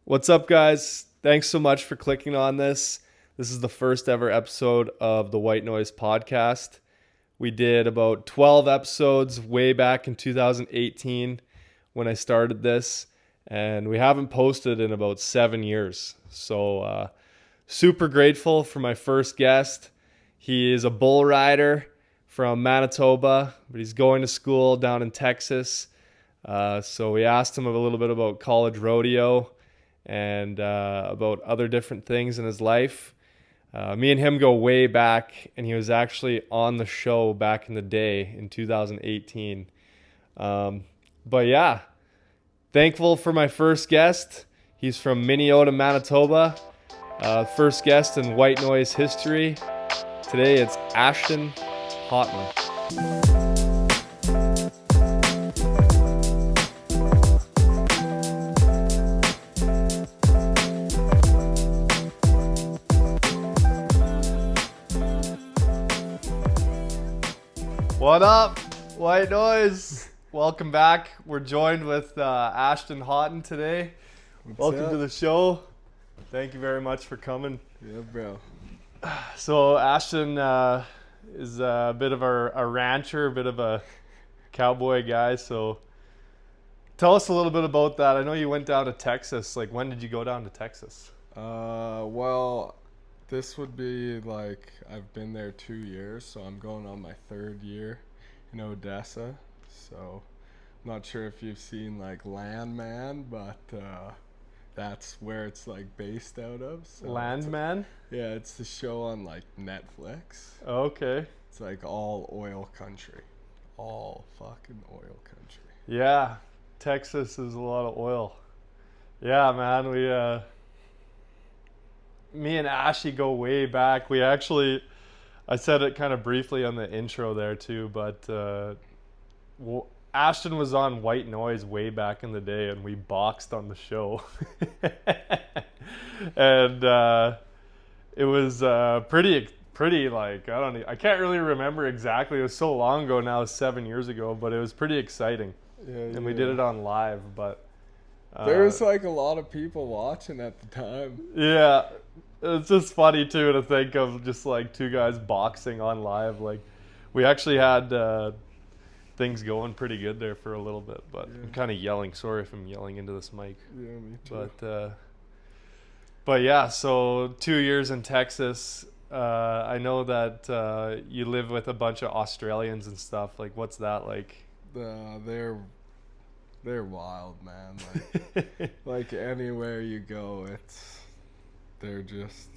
What's up, guys? Thanks so much for clicking on this. This is the first ever episode of the White Noise podcast. We did about 12 episodes way back in 2018 when I started this, and we haven't posted in about 7 years. So, super grateful for my first guest. He is a bull rider from Manitoba, but he's going to school down in Texas. So we asked him a little bit about college rodeo and about other different things in his life. Me and him go way back, and he was actually on the show back in the day in 2018. But yeah, thankful for my first guest. He's from Minneota, Manitoba. First guest in White Noise history. Today it's Ashten Hawtin. What up, White Noise? Welcome back. We're joined with Ashten Hawtin today. Welcome to the show. Thank you very much for coming. Yeah, bro. So Ashten is a bit of a rancher, a bit of a cowboy guy. So tell us a little bit about that. I know you went down to Texas. Like, when did you go down to Texas? Well, this would be like, I've been there 2 years, so I'm going on my third year in Odessa. So, not sure if you've seen like Landman, but that's where it's like based out of. So Landman? Yeah, it's the show on like Netflix. Okay. It's like all oil country. All fucking oil country. Yeah, Texas is a lot of oil. Yeah, man, me and Ashy go way back. I said it kind of briefly on the intro there too, but Ashton was on White Noise way back in the day, and we boxed on the show. And it was pretty like, I can't really remember exactly. It was so long ago now, 7 years ago, but it was pretty exciting. Yeah, And we did it on live, but there was like a lot of people watching at the time. yeah, it's just funny too to think of just like two guys boxing on live. Like, we actually had things going pretty good there for a little bit, but Yeah. I'm kind of yelling. Sorry if I'm yelling into this mic. Yeah, me too. But yeah, so 2 years in Texas. I know that you live with a bunch of Australians and stuff. Like, what's that like? They're wild, man. Like anywhere you go, they're just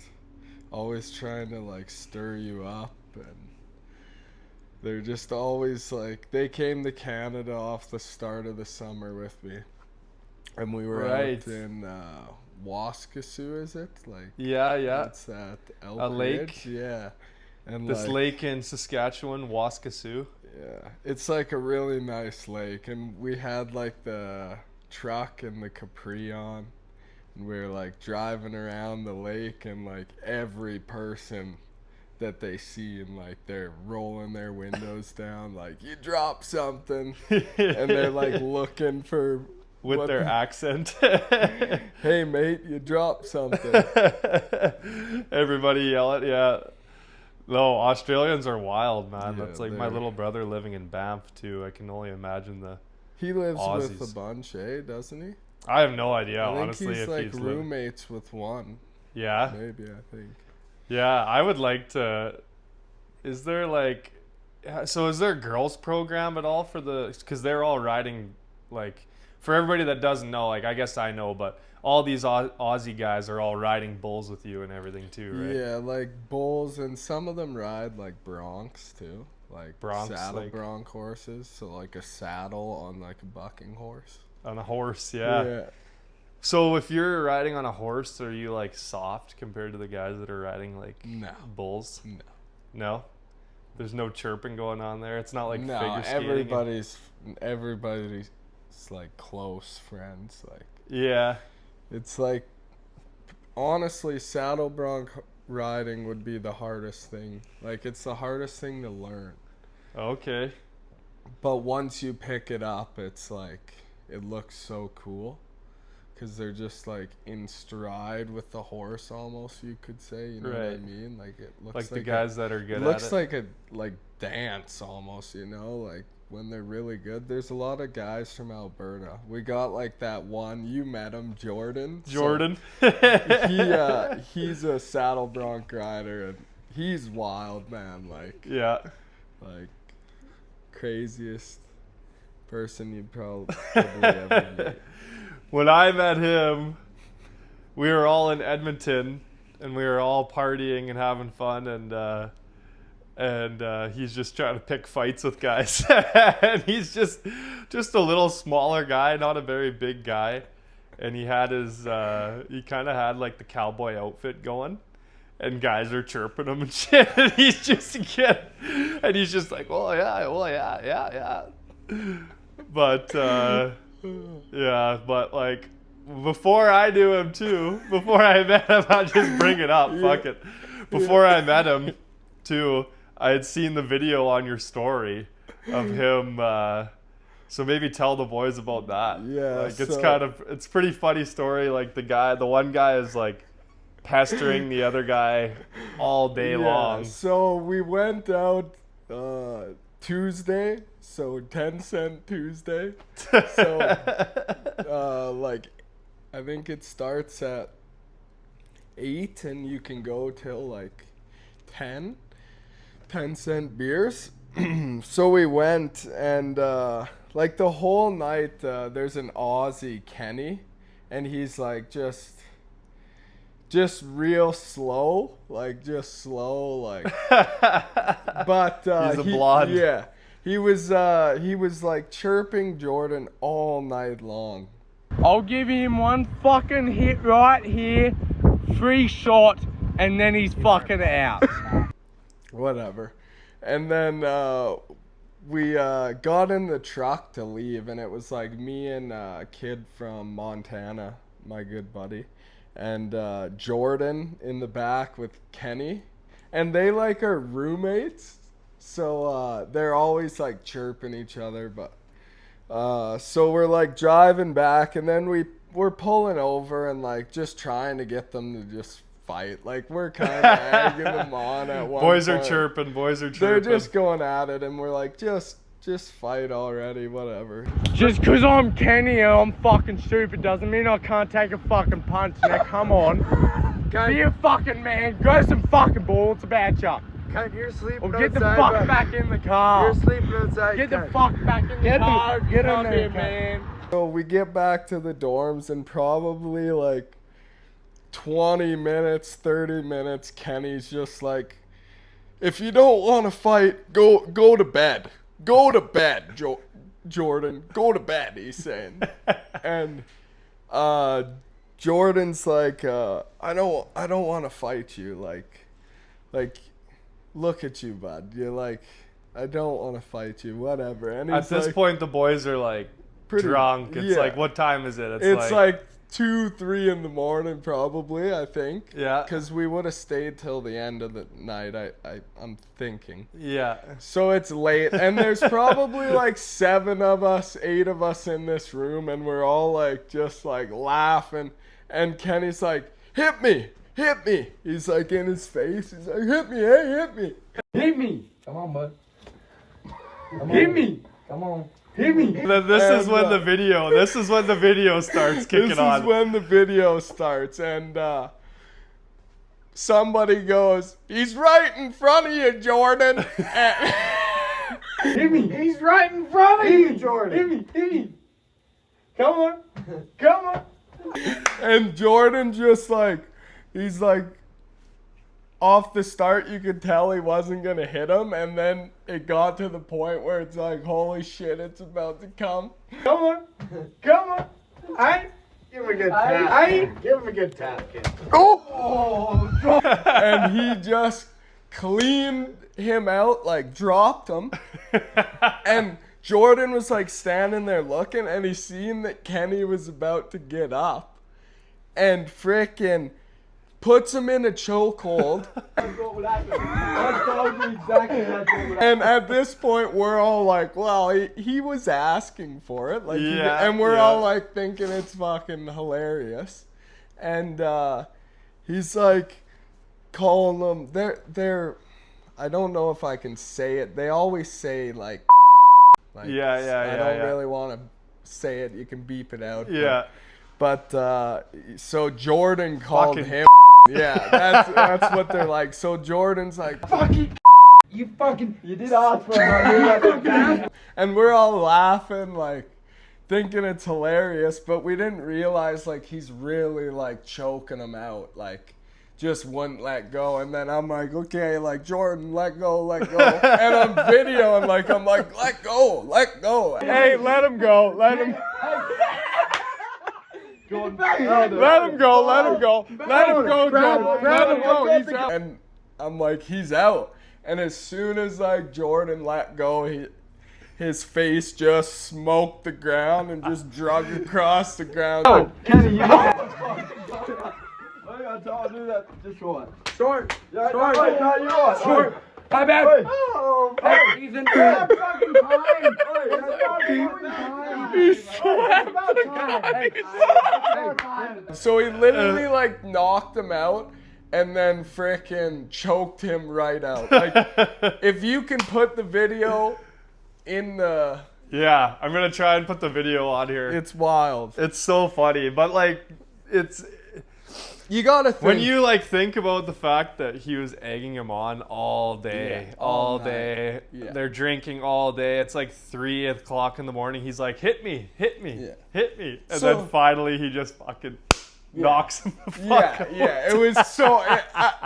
always trying to like stir you up, and they're just always like, they came to Canada off the start of the summer with me, and we were Right. out in Waskesiu, is it? Like, Yeah. it's that Elk A lake? Ridge? Yeah. And This like, lake in Saskatchewan, Waskesiu. yeah, it's like a really nice lake, and we had like the truck and the Capri on, and we were like driving around the lake, and like every person that they see, and like they're rolling their windows down, like, you drop something, and they're like looking for With what their the- accent. hey mate, you dropped something. Everybody yell it, yeah. No, Australians are wild, man. Yeah, That's like my little brother living in Banff too. I can only imagine the. He lives with Aussies. a bunch, doesn't he? I have no idea, I think honestly, he's if like he's living. roommates with one. Yeah, Maybe, I think. yeah. I would like to. Is there like, so is there a girls program at all for the? Because they're all riding, like, for everybody that doesn't know. Like, I guess I know, but all these Aussie guys are all riding bulls with you and everything too, right? Yeah, like bulls, and some of them ride like broncs too, like Broncs, saddle like- bronc horses. So like a saddle on like a bucking horse. On a horse, yeah. Yeah. So if you're riding on a horse, are you like soft compared to the guys that are riding like No. bulls? No. No? There's no chirping going on there. It's not like No, figure skating. everybody's like close friends. Like, Yeah. it's like, honestly, saddle bronc riding would be the hardest thing. Like, it's the hardest thing to learn. Okay. But once you pick it up, it's like, it looks so cool. because they're just like in stride with the horse, almost, you could say. You know what I mean? Like it looks like the guys that are good at it. Looks like a dance almost, you know, like when they're really good. There's a lot of guys from Alberta. We got like that one, you met him, Jordan. Jordan. So he's a saddle bronc rider, and he's wild, man. Like craziest person you'd probably ever meet. When I met him, we were all in Edmonton, and we were all partying and having fun, and he's just trying to pick fights with guys. And he's just a little smaller guy, not a very big guy. And he had his he kind of had like the cowboy outfit going, and guys are chirping him and shit. And he's just like, oh yeah. But but like before I knew him too, before I met him, I'll just bring it up. Fuck it. Before I met him too, I had seen the video on your story of him. So maybe tell the boys about that. Yeah, like it's pretty funny story. Like the one guy is like pestering the other guy all day long. So we went out Tuesday, so 10-cent Tuesday. So like I think it starts at 8 and you can go till like 10-cent beers. So we went, and like the whole night there's an Aussie, Kenny, and he's like just real slow, like but he's a blonde. Yeah, he was like chirping Jordan all night long. I'll give him one fucking hit right here, 3 shot, and then he's fucking out. Whatever. And then we got in the truck to leave, and it was like me and a kid from Montana, my good buddy, and Jordan in the back with Kenny, and they like are roommates, so they're always like chirping each other. But so we're like driving back, and then we're pulling over and like just trying to get them to just fight. Like we're kind of egging them on at one Boys point. are chirping. They're just going at it, and we're like, just fight already, whatever. Just because I'm Kenny and I'm fucking stupid doesn't mean I can't take a fucking punch. Now come on. Be a fucking man. Grow some fucking balls about ya. You're sleeping Or get the outside, fuck bro. back in the car. You're sleeping outside. Get the fuck back in the car. Get in Come there, here, man. So we get back to the dorms, and probably like 20 minutes, 30 minutes, Kenny's just like, if you don't want to fight, go to bed. Go to bed, Jordan. Go to bed, he's saying. And Jordan's like, I don't want to fight you. Like, look at you, bud. You're like, I don't want to fight you, whatever. And at this point, the boys are like drunk. It's like, what time is it? It's like 2-3 in the morning, probably, I think. Yeah. Because we would have stayed till the end of the night, I'm thinking. Yeah. So it's late, and there's probably like 7 of us, 8 of us in this room, and we're all like just like laughing. And Kenny's like, hit me. He's like in his face. He's like, hit me, hey, hit me. Hit me. Come on, bud. Hit me. Come on. Hit me. This is when the video starts kicking on. This is when the video starts, and somebody goes, he's right in front of you, Jordan. Hit me. He's right in front of you, Jordan. Hit me. Come on. And Jordan just like, he's like, off the start, you could tell he wasn't going to hit him. And then it got to the point where it's like, holy shit, it's about to come. Come on. Hey. Give him a good tap. Give him a good tap, kid. Oh! And he just cleaned him out, like dropped him. And Jordan was like standing there looking, and he seen that Kenny was about to get up. And frickin' puts him in a chokehold. And at this point, we're all like, well, he was asking for it. Like, and we're all like thinking it's fucking hilarious. And he's like calling them, they're, I don't know if I can say it. They always say like I don't really want to say it. You can beep it out. Yeah. But so Jordan called him. Yeah, that's what they're like. So Jordan's like, fucking You did ask for it. and we're all laughing, like thinking it's hilarious, but we didn't realize like he's really like choking him out, like just wouldn't let go. And then I'm like, okay, like Jordan, let go. And I'm videoing, like I'm like, let go. Hey, let him go. Let him. Let him go. Jordan. Let him go. He's out. And I'm like, he's out. And as soon as like Jordan let go, his face just smoked the ground and just drug across the ground. Oh, Kenny, you know. I got to do that. Just short. Short. Yeah, short. No, you are. Short. My bad. Oh, Hey, Ethan. fucking time. So he literally like knocked him out and then frickin' choked him right out. Like, if you can put the video in the... Yeah, I'm going to try and put the video on here. It's wild. It's so funny, but like, it's... You gotta think. When you like think about the fact that he was egging him on all day, all day, they're drinking all day. It's like 3 o'clock in the morning. He's like, hit me. And then finally he just fucking knocks him the fuck out. Yeah. It was so.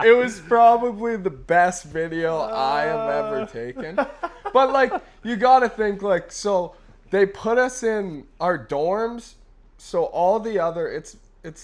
It was probably the best video I have ever taken. But like, you gotta think like, so they put us in our dorms. So all the other, it's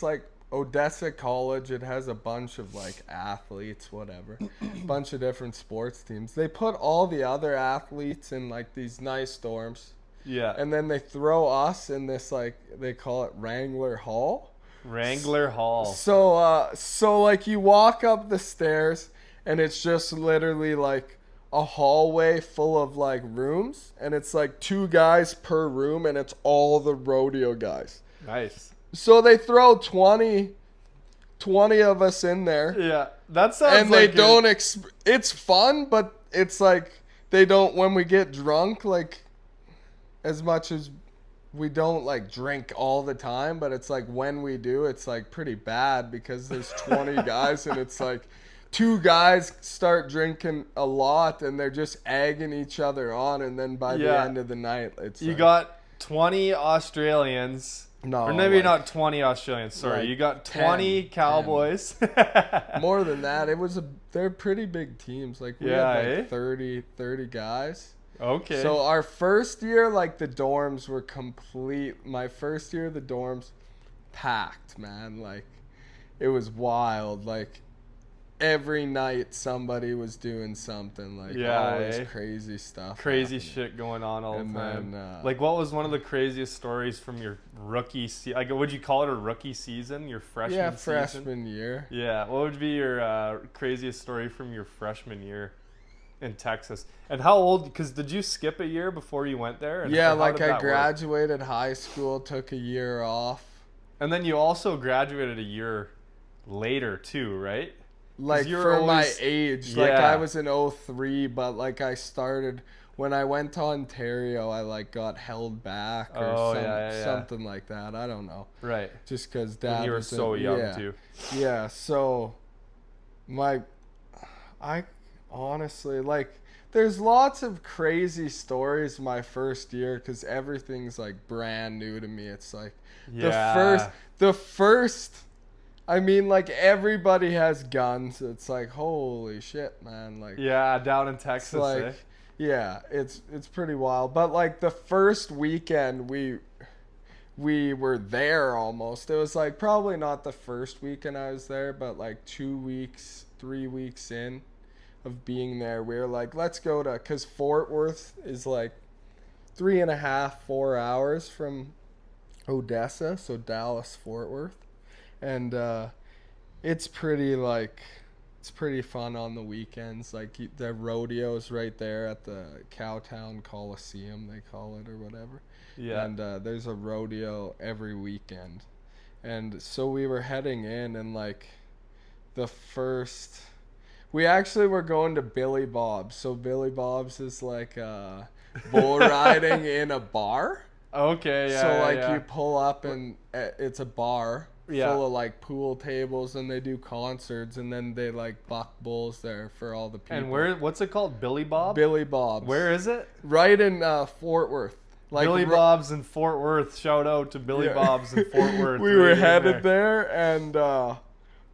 like Odessa College. It has a bunch of like athletes, whatever, bunch of different sports teams. They put all the other athletes in like these nice dorms. Yeah. And then they throw us in this, like, they call it Wrangler Hall. Wrangler Hall. So like you walk up the stairs and it's just literally like a hallway full of like rooms, and it's like 2 guys per room, and it's all the rodeo guys. Nice. So they throw 20 of us in there. Yeah, that sounds and like... they don't... it's fun, but it's like they don't... When we get drunk, like, as much as we don't, like, drink all the time, but it's like when we do, it's, like, pretty bad because there's 20 guys, and it's like 2 guys start drinking a lot, and they're just egging each other on, and then by the end of the night, it's You like, got 20 Australians... No, or maybe like, not 20 Australians. Sorry, like you got 20 Cowboys. 10. More than that, they're pretty big teams. Like we had like 30 guys. Okay. So our first year, like the dorms were complete. My first year, the dorms packed, man. Like it was wild. Like every night somebody was doing something. Like always crazy stuff. Crazy happening. Shit going on all the time. Then, like what was one of the craziest stories from your rookie season? Like, would you call it a rookie season? Your freshman season? Yeah, freshman year. Yeah. What would be your craziest story from your freshman year in Texas? And how old? Because did you skip a year before you went there? And yeah, how like did that I graduated high school, took a year off. And then you also graduated a year later too, right? Like for my age, like I was in 03, but like I started when I went to Ontario, I like got held back or something like that. I don't know. Right. Just because Dad you were was so young too. Yeah. So I honestly like. There's lots of crazy stories my first year because everything's like brand new to me. It's like the first. I mean, like, everybody has guns. It's like, holy shit, man. Like, yeah, down in Texas, like, yeah, it's pretty wild. But, like, the first weekend we were there almost. It was, like, probably not the first weekend I was there, but, like, 2 weeks, 3 weeks in of being there, we were like, let's go to, because Fort Worth is, like, 3.5, 4 hours from Odessa, so Dallas, Fort Worth. And it's pretty like it's pretty fun on the weekends. Like the rodeo's right there at the Cowtown Coliseum, they call it, or whatever. Yeah. And there's a rodeo every weekend. And so we were heading in, and like we actually were going to Billy Bob's. So Billy Bob's is like bull riding in a bar. Okay, yeah. So like yeah. you pull up and it's a bar full of like pool tables, and they do concerts, and then they like buck bulls there for all the people. And what's it called? Billy Bob? Billy Bob's. Where is it? Right in Fort Worth. Like Billy Bob's in Fort Worth. Shout out to Billy Bob's in Fort Worth. We were headed there, and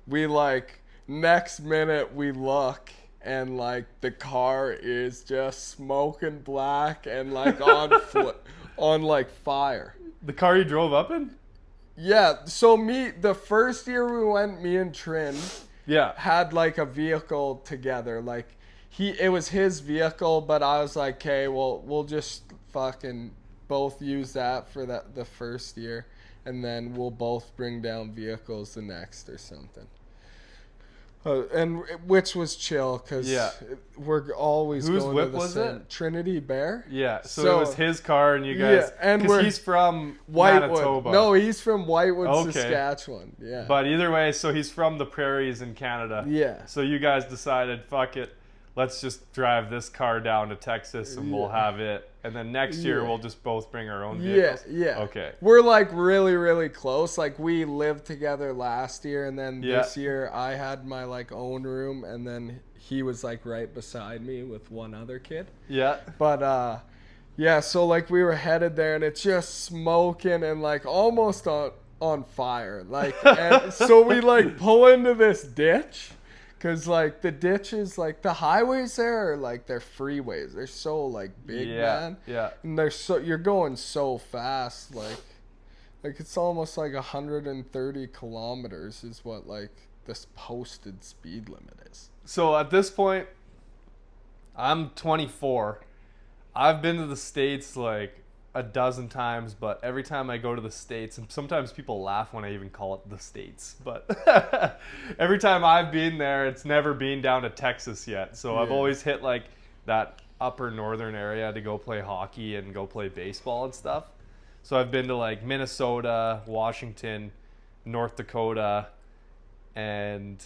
we like next minute we look, and like the car is just smoking black and like on like fire. The car you drove up in? Yeah, so the first year we went, me and Trin had like a vehicle together. Like it was his vehicle, but I was like, okay, well, we'll just fucking both use that for the first year, and then we'll both bring down vehicles the next or something. And which was chill, because we're always Whose going whip to the was same. it? Trinity Bear. Yeah, so it was his car, and you guys, and because he's from Whitewood. Manitoba. No, he's from Whitewood, Okay. Saskatchewan. Yeah. But either way, so he's from the prairies in Canada. Yeah. So you guys decided, fuck it, let's just drive this car down to Texas, and we'll have it. And then next year, we'll just both bring our own vehicles. Yeah. Okay. We're like really, really close. Like we lived together last year, and then this year I had my like own room, and then he was like right beside me with one other kid. Yeah. But so like we were headed there, and it's just smoking and like almost on fire. Like, and so we like pull into this ditch. Cause like the ditches, like the highways there are like they're freeways. They're so like big, man. Yeah. And you're going so fast, like it's almost like 130 kilometers is what like this posted speed limit is. So at this point, I'm 24. I've been to the States like a dozen times, but every time I go to the States, and sometimes people laugh when I even call it the States, but every time I've been there, it's never been down to Texas yet. So I've always hit like that upper northern area to go play hockey and go play baseball and stuff. So I've been to like Minnesota, Washington, North Dakota, and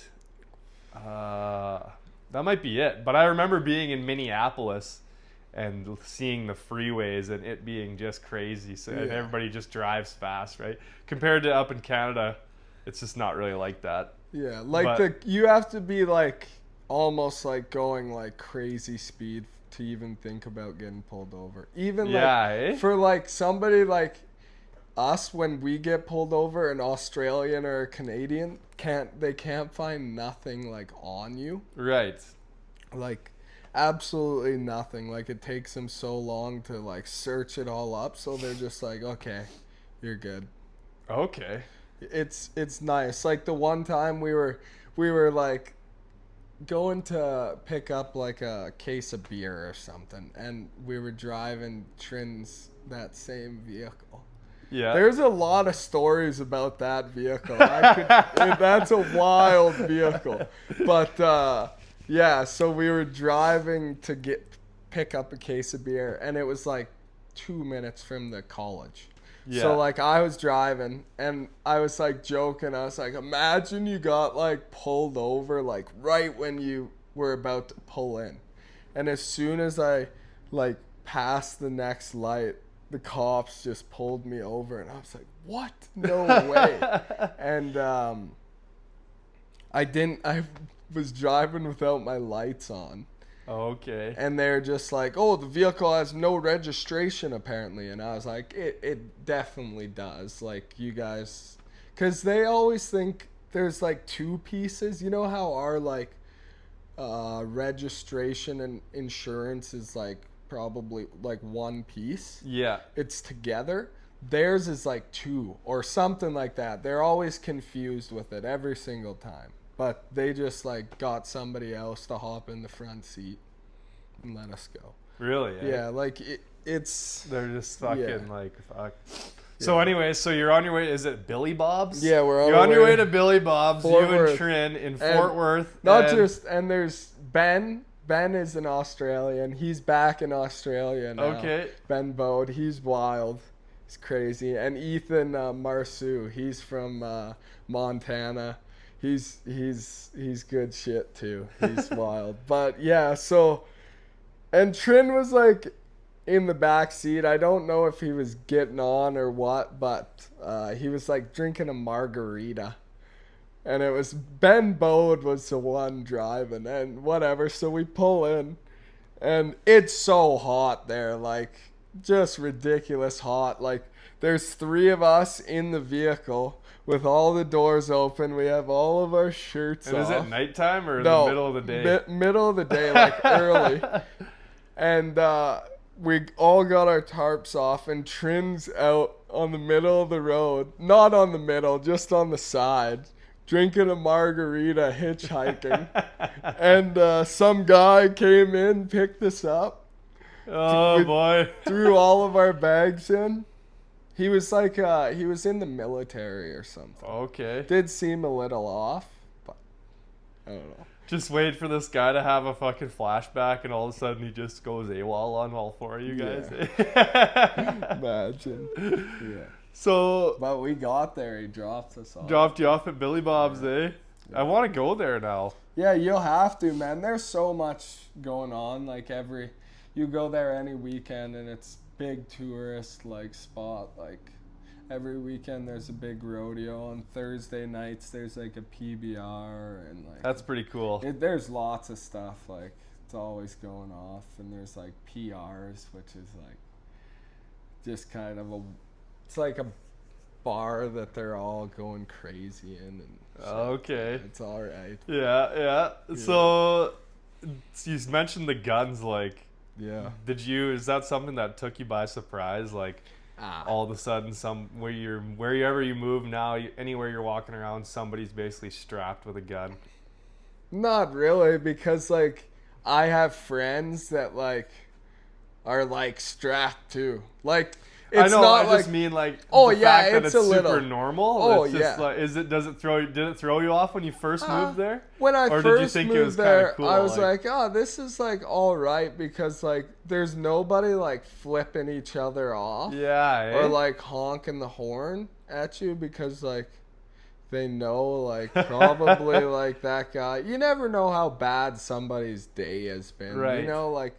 that might be it. But I remember being in Minneapolis and seeing the freeways and it being just crazy. So and everybody just drives fast, right? Compared to up in Canada, it's just not really like that. Yeah, like you have to be like almost like going like crazy speed to even think about getting pulled over. Even for like somebody like us, when we get pulled over, an Australian or a Canadian can't find nothing like on you. Right. Like absolutely nothing. Like it takes them so long to like search it all up, so they're just like, okay, you're good. Okay. It's nice. Like the one time we were like going to pick up like a case of beer or something, and we were driving Trin's that same vehicle. Yeah. There's a lot of stories about that vehicle. That's a wild vehicle. But so we were driving to pick up a case of beer, and it was like 2 minutes from the college. Yeah. So like I was driving, and I was like joking. I was like, imagine you got like pulled over like right when you were about to pull in, and as soon as I like passed the next light, the cops just pulled me over, and I was like, what? No way. And I was driving without my lights on. Okay. And they're just like, oh, the vehicle has no registration apparently. And I was like, it definitely does. Like you guys, because they always think there's like two pieces. You know how our like registration and insurance is like probably like one piece? Yeah. It's together. Theirs is like two or something like that. They're always confused with it every single time. But they just like got somebody else to hop in the front seat and let us go. Really? Yeah, like it's. They're just fucking like fuck. So anyway, so you're on your way. Is it Billy Bob's? Yeah, we're on You're our on your way way to Billy Bob's. Fort You Worth. and Trin in And Fort Worth. and there's Ben. Ben is an Australian. He's back in Australia now. Okay. Ben Bode. He's wild. He's crazy. And Ethan Marsu. He's from Montana. He's good shit too. He's wild. But yeah, so and Trin was like in the back seat. I don't know if he was getting on or what, but he was like drinking a margarita. And it was Ben Bode was the one driving and whatever. So we pull in and it's so hot there, like just ridiculous hot. Like there's 3 of us in the vehicle with all the doors open. We have all of our shirts And off. is it nighttime or No, the middle of the day? Middle of the day, like early. And we all got our tarps off and Trin's out on the middle of the road. Not on the middle, just on the side. Drinking a margarita, hitchhiking. And some guy came in, picked us up. Oh, boy. Threw all of our bags in. He was like, he was in the military or something. Okay. Did seem a little off, but I don't know. Just wait for this guy to have a fucking flashback and all of a sudden he just goes AWOL on all 4 of you guys. Imagine. Yeah. So, But we got there. He dropped us off. dropped you off at Billy Bob's, eh? I want to go there now. Yeah, you'll have to, man. There's so much going on. Like you go there any weekend and it's big tourist like spot. Like every weekend there's a big rodeo. On Thursday nights there's like a PBR and like That's pretty cool. there's lots of stuff. Like it's always going off and there's like PRs, which is like just kind of it's like a bar that they're all going crazy in and shit. Okay. It's all right. Yeah. So, you mentioned the guns, like, Yeah. is that something that took you by surprise? Like, all of a sudden, wherever you move now, anywhere you're walking around, somebody's basically strapped with a gun. Not really, because like I have friends that like are like strapped too. Like it's I know. not I like just mean like. Oh, the yeah, fact that it's it's a super little- normal. Oh, It's just yeah. Like, did it throw you off when you first moved there? when I Or did you first think it was moved kinda there, cool, I was like- like, oh, this is like all right because like there's nobody like flipping each other off Yeah. Eh? or like honking the horn at you because like they know like probably like that guy. You never know how bad somebody's day has been. Right. You know, like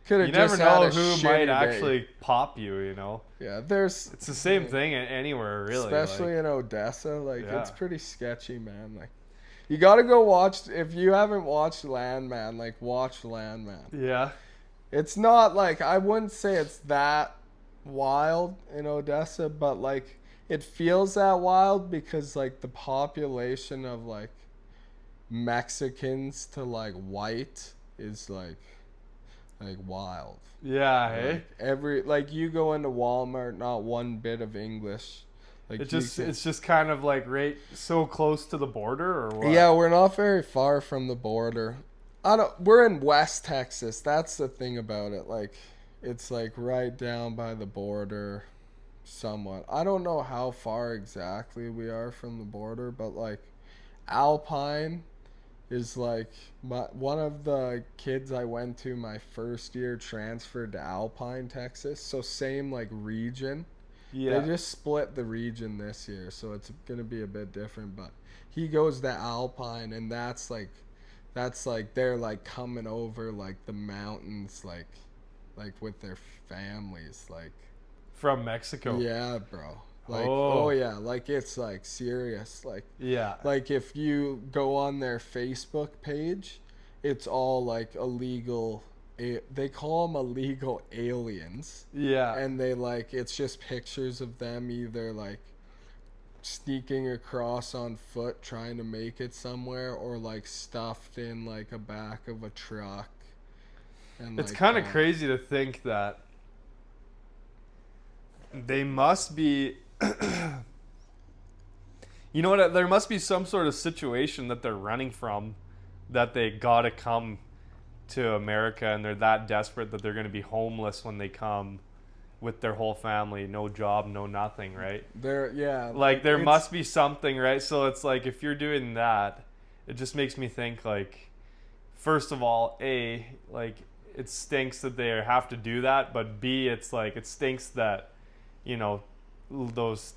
could have You never just had know a who shitty might day. actually pop you. You know. Yeah, there's It's the same thing anywhere, really. especially like, in Odessa. Like it's Yeah. pretty sketchy, man. Like you got to go watch if you haven't watched Landman. Like watch Landman. yeah. It's not like I wouldn't say it's that wild in Odessa, but like it feels that wild because like the population of like Mexicans to like white is like wild. Yeah. Hey. Like you go into Walmart, not one bit of English. Like It's just kind of like right so close to the border, or what? yeah, we're not very far from the border. We're in West Texas. That's the thing about it. Like it's like right down by the border somewhat. I don't know how far exactly we are from the border, but like Alpine is like one of the kids I went to my first year transferred to Alpine, Texas. So same like region. Yeah. They just split the region this year, so it's going to be a bit different, but he goes to Alpine and that's like they're like coming over like the mountains like with their families like From Mexico. yeah, bro. Like Oh. oh yeah, like it's like serious like Yeah. like if you go on their Facebook page, it's all like illegal. They call them illegal aliens, Yeah. and they like it's just pictures of them either like sneaking across on foot trying to make it somewhere, or like stuffed in like a back of a truck. And It's like, kind of crazy to think that they must be. You know what? There must be some sort of situation that they're running from, that they gotta come to America, and they're that desperate that they're gonna be homeless when they come, with their whole family, no job, no nothing, right? Like There must be something, right? So it's like, if you're doing that, it just makes me think, like, first of all, A, like, it stinks that they have to do that, but B, it's like, it stinks that, you know, those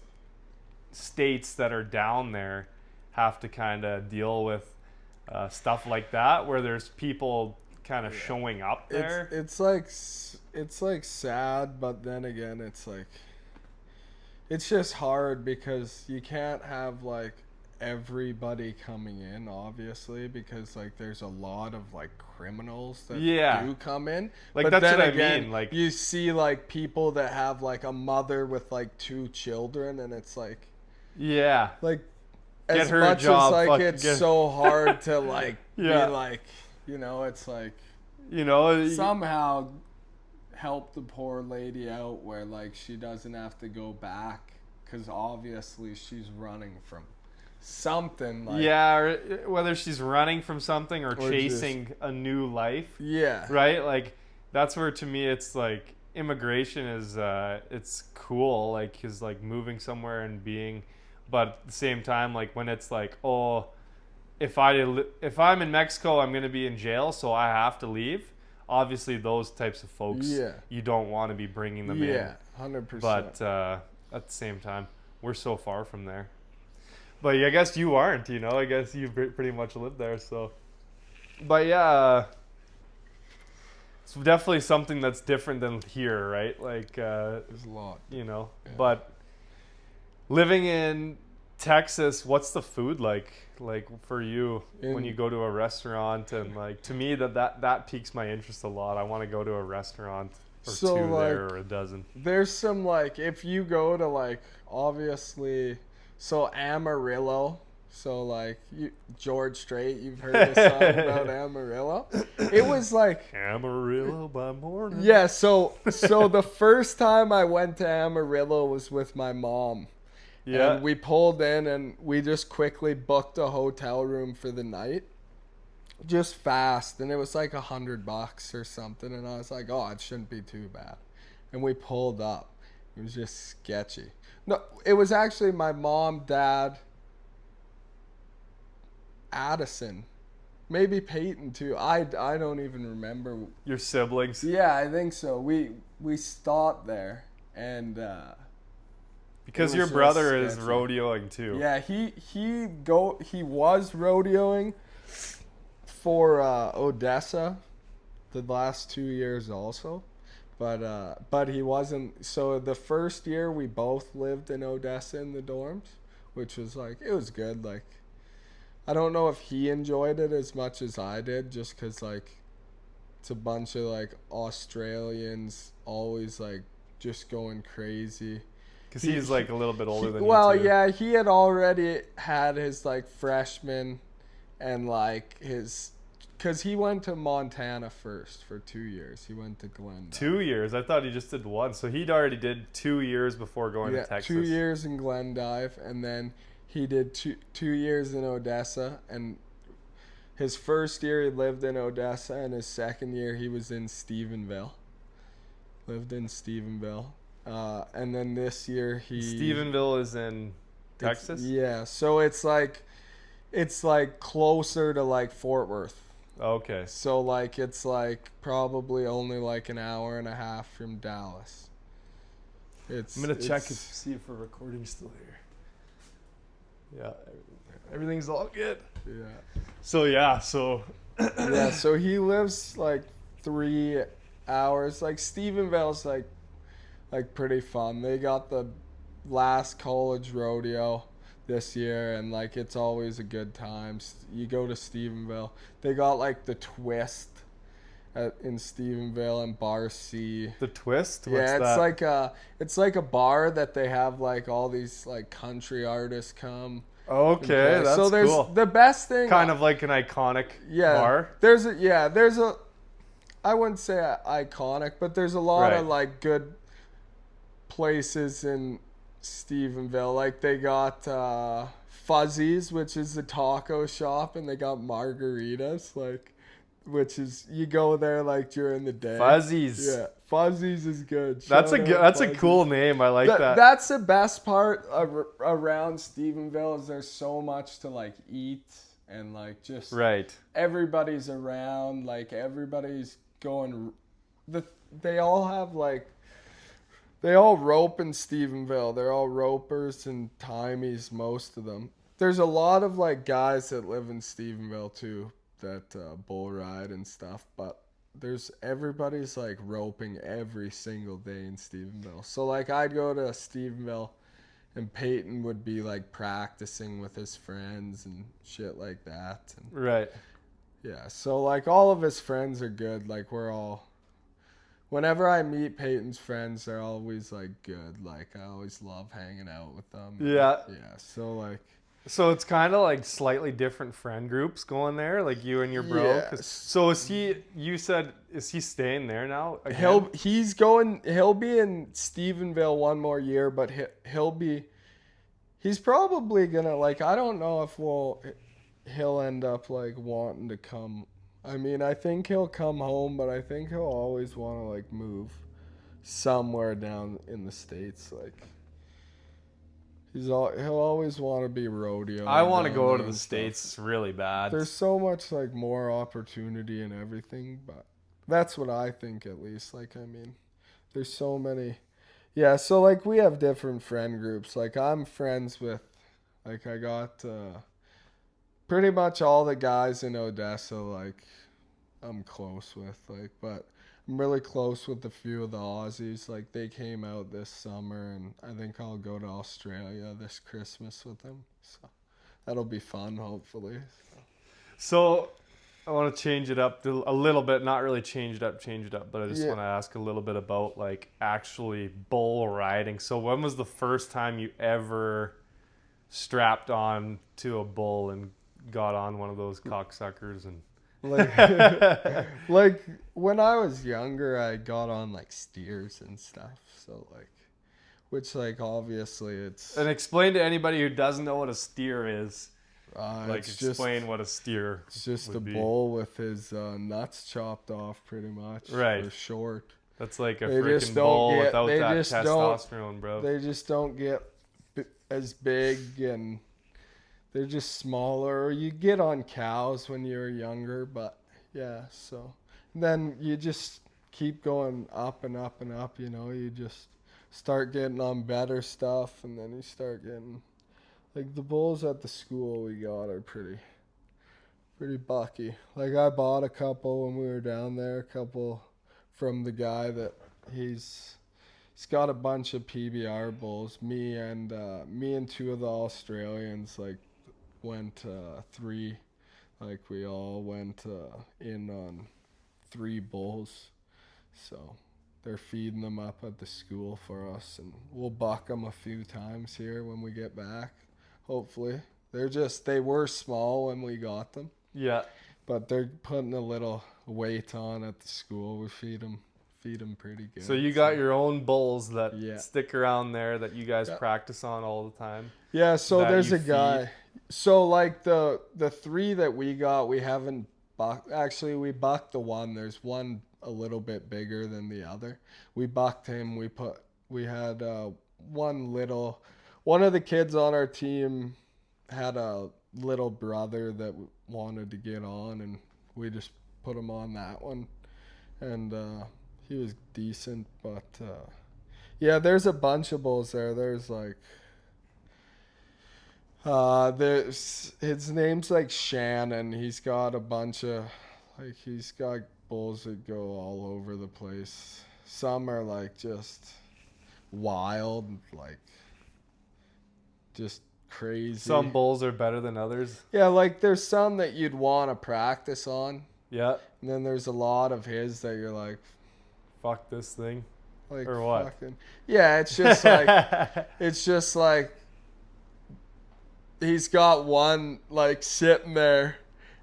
states that are down there have to kind of deal with stuff like that, where there's people kind of showing up there. It's like sad, but then again, it's like, it's just hard because you can't have like everybody coming in, obviously, because like there's a lot of like criminals that do come in. Like, but that's then what again, I mean. Like, you see like people that have like a mother with like 2 children, and it's like, like, get as her much job, as like it's so hard to like be like, you know, it's like, you know, somehow help the poor lady out where like she doesn't have to go back, because obviously she's running from something, like, or whether she's running from something or chasing a new life, right? Like, that's where, to me, it's like immigration is it's cool, like, because like moving somewhere and being, but at the same time, like, when it's like, oh, if I'm in Mexico, I'm going to be in jail, so I have to leave. Obviously, those types of folks, you don't want to be bringing them in. 100%. But at the same time, we're so far from there. But I guess you aren't, you know. I guess you pretty much live there, so. But yeah, it's definitely something that's different than here, right? Like, there's a lot, you know. Yeah. But living in Texas, what's the food like for you when you go to a restaurant? And like, to me, that piques my interest a lot. I want to go to a restaurant or two there, or a dozen. There's some, like, if you go to, like, obviously, so Amarillo, so like George Strait, you've heard this song about Amarillo. It was like Amarillo by morning. Yeah, so the first time I went to Amarillo was with my mom. Yeah. And we pulled in and we just quickly booked a hotel room for the night. Just fast. And it was like $100 or something. And I was like, oh, it shouldn't be too bad. And we pulled up. It was just sketchy. No, it was actually my mom, dad, Addison. Maybe Peyton too. I don't even remember. Your siblings? Yeah, I think so. We stopped there and because your brother is rodeoing too. Yeah, he was rodeoing for Odessa the last 2 years also. But he wasn't. So the first year we both lived in Odessa in the dorms, which was like, it was good. Like, I don't know if he enjoyed it as much as I did, just because like it's a bunch of like Australians always like just going crazy. Because he's like a little bit older than you. Well, too. yeah, he had already had his like freshman and like his. Because he went to Montana first for 2 years. He went to Glendale. 2 years? I thought he just did one. So he'd already did 2 years before going to Texas. 2 years in Glendive, and then he did two years in Odessa. And his first year he lived in Odessa, and his second year he was in Stephenville. Lived in Stephenville. And then this year Stephenville is in Texas? Yeah, so it's like closer to like Fort Worth. Okay. So, like, it's, like, probably only, like, an hour and a half from Dallas. I'm going to check and see if we're recording still here. Yeah. Everything's all good. Yeah. So, yeah. So he lives, like, 3 hours. Like, Stephenville's, like pretty fun. They got the last college rodeo this year, and like it's always a good time. You go to Stephenville, they got like the Twist in Stephenville and Bar C. The Twist? What's that? It's like a bar that they have like all these like country artists come. Okay, that's so there's cool. The best thing, kind of like an iconic bar. There's a I wouldn't say iconic, but there's a lot of like good places in Stephenville. Like they got Fuzzies, which is the taco shop, and they got margaritas. Like which is you go there like during the day. Fuzzies. Yeah, Fuzzies is good. That's Shout a good. out That's a Fuzzies. cool name. I like that. That's the best part around Stephenville is there's so much to like eat and like just Right. everybody's around, like everybody's going. They all have like they all rope in Stephenville. They're all ropers and timies, most of them. There's a lot of like guys that live in Stephenville too that bull ride and stuff, but everybody's like roping every single day in Stephenville. So like I'd go to Stephenville and Peyton would be like practicing with his friends and shit like that. And Right. yeah, so like all of his friends are good. Like whenever I meet Peyton's friends, they're always like good. Like I always love hanging out with them. Yeah. Yeah, so like So it's kind of like slightly different friend groups going there, like you and your bro. Yes. So is he? You said is he staying there now? Again? He'll be in Stephenville one more year, but he's probably gonna like I don't know if he'll end up like wanting to come. I mean, I think he'll come home, but I think he'll always want to like move somewhere down in the States. Like he'll always want to be rodeo. I want to go to the States really bad. There's so much like more opportunity and everything, but that's what I think at least. Like I mean, there's so many. Yeah, so like we have different friend groups. Like I'm friends with, like I got pretty much all the guys in Odessa. Like I'm close with. Like, but I'm really close with a few of the Aussies. Like they came out this summer, and I think I'll go to Australia this Christmas with them. So that'll be fun, hopefully. So I want to change it up a little bit. Not really change it up, but I just Yeah. want to ask a little bit about like actually bull riding. So when was the first time you ever strapped on to a bull and got on one of those cocksuckers and Like, like when I was younger, I got on like steers and stuff. So like, which like obviously it's and explain to anybody who doesn't know what a steer is. Like it's explain what a steer. It's just a would be. bull with his nuts chopped off, pretty much. Right. For short. That's like a They just freaking don't bull get- without they that just don't- testosterone, bro. They just don't get as big, and they're just smaller. You get on cows when you're younger, but yeah. So then you just keep going up and up and up. You know, you just start getting on better stuff, and then you start getting like the bulls at the school we got are pretty bucky. Like I bought a couple when we were down there, a couple from the guy that he's got a bunch of PBR bulls. Me and two of the Australians like went 3, like we all went in on 3 bulls. So they're feeding them up at the school for us, and we'll buck them a few times here when we get back. Hopefully, they were small when we got them, Yeah. but they're putting a little weight on at the school. We feed them pretty good. So you got your own bulls that Yeah. stick around there that you guys Yeah. practice on all the time. Yeah, so that there's you a guy. So like the 3 that we got, we haven't bucked. Actually, we bucked the one. There's one a little bit bigger than the other. We bucked him. We had one of the kids on our team had a little brother that wanted to get on, and we just put him on that one, and he was decent. But yeah, there's a bunch of bulls there. There's like his name's like Shannon. He's got a bunch of he's got bulls that go all over the place. Some are like just wild, like just crazy. Some bulls are better than others. Yeah, like there's some that you'd want to practice on, Yeah. and then there's a lot of his that you're like Fuck this thing. or what? fucking, yeah, it's just like he's got one like sitting there,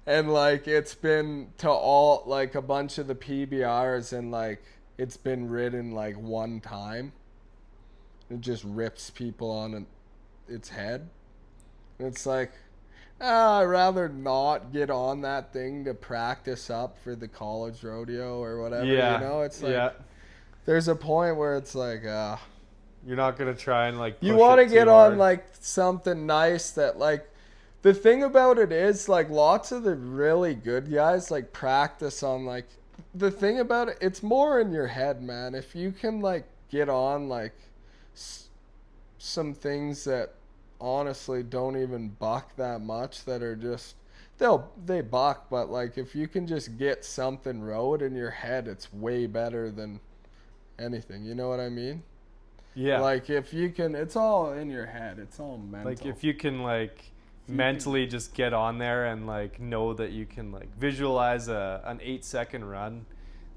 and like it's been to all like a bunch of the PBRs, and like it's been ridden like one time. It just rips people on its head. And it's like, I'd rather not get on that thing to practice up for the college rodeo or whatever. Yeah. You know, it's like Yeah. there's a point where it's like, You're not gonna try and like. you push want to it get too on hard. like something nice that like. The thing about it is like lots of the really good guys like practice on like. The thing about it, it's more in your head, man. If you can like get on like some things that honestly don't even buck that much, that are just they buck, but like if you can just get something rode in your head, it's way better than anything. You know what I mean? Yeah. Like if you can, it's all in your head. It's all mental. Like if you can like mentally just get on there and like know that you can like visualize an 8-second run,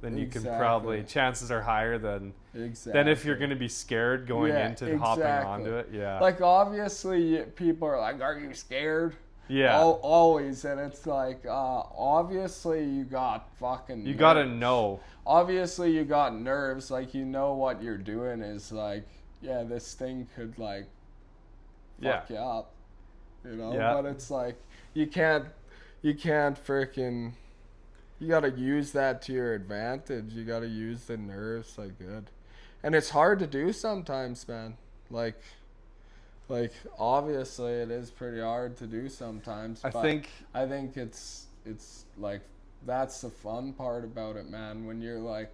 then you can probably, chances are higher than if you're going to be scared going into hopping onto it. Yeah. Like obviously people are like, are you scared? Yeah. Always. And it's like, obviously you got fucking You got to know. Obviously you got nerves. Like, you know what you're doing is like, yeah, this thing could like fuck you up. You know? Yeah. But it's like, you can't freaking, you got to use that to your advantage. You got to use the nerves like good. And it's hard to do sometimes, man. Like obviously it is pretty hard to do sometimes. I but think it's like, that's the fun part about it, man. When you're like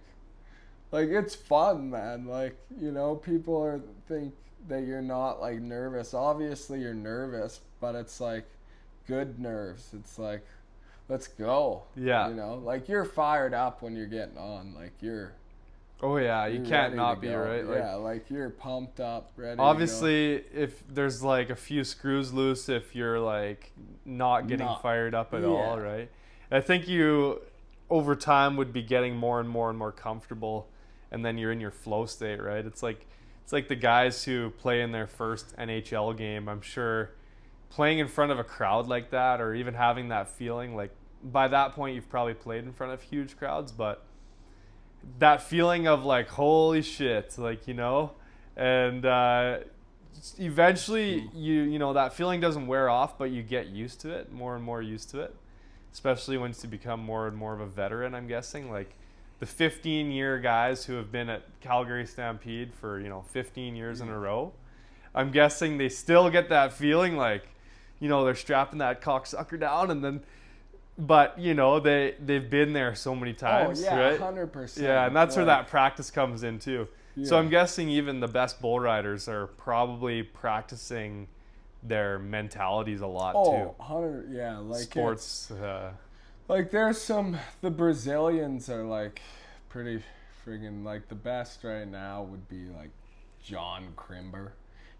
it's fun, man. Like, you know, people think that you're not like nervous. Obviously you're nervous, but it's like good nerves. It's like, let's go. Yeah. You know, like you're fired up when you're getting on. Like you're you can't not be, right? Yeah, like you're pumped up, ready. Obviously, if there's like a few screws loose, if you're like not getting fired up at all, right? I think you over time would be getting more and more and more comfortable, and then you're in your flow state, right? It's like the guys who play in their first NHL game. I'm sure playing in front of a crowd like that, or even having that feeling, like by that point you've probably played in front of huge crowds, but that feeling of like, holy shit, like, you know, and eventually you know that feeling doesn't wear off, but you get used to it, more and more used to it, especially once you become more and more of a veteran. I'm guessing like the 15-year guys who have been at Calgary Stampede for, you know, 15 years in a row, I'm guessing they still get that feeling like, you know, they're strapping that cocksucker down, and then but you know they've been there so many times, right? 100%. Yeah, and that's where that practice comes in too. Yeah. So I'm guessing even the best bull riders are probably practicing their mentalities a lot too. 100, yeah, like sports. Like there's the Brazilians are like pretty friggin' like the best right now would be like John Crimber.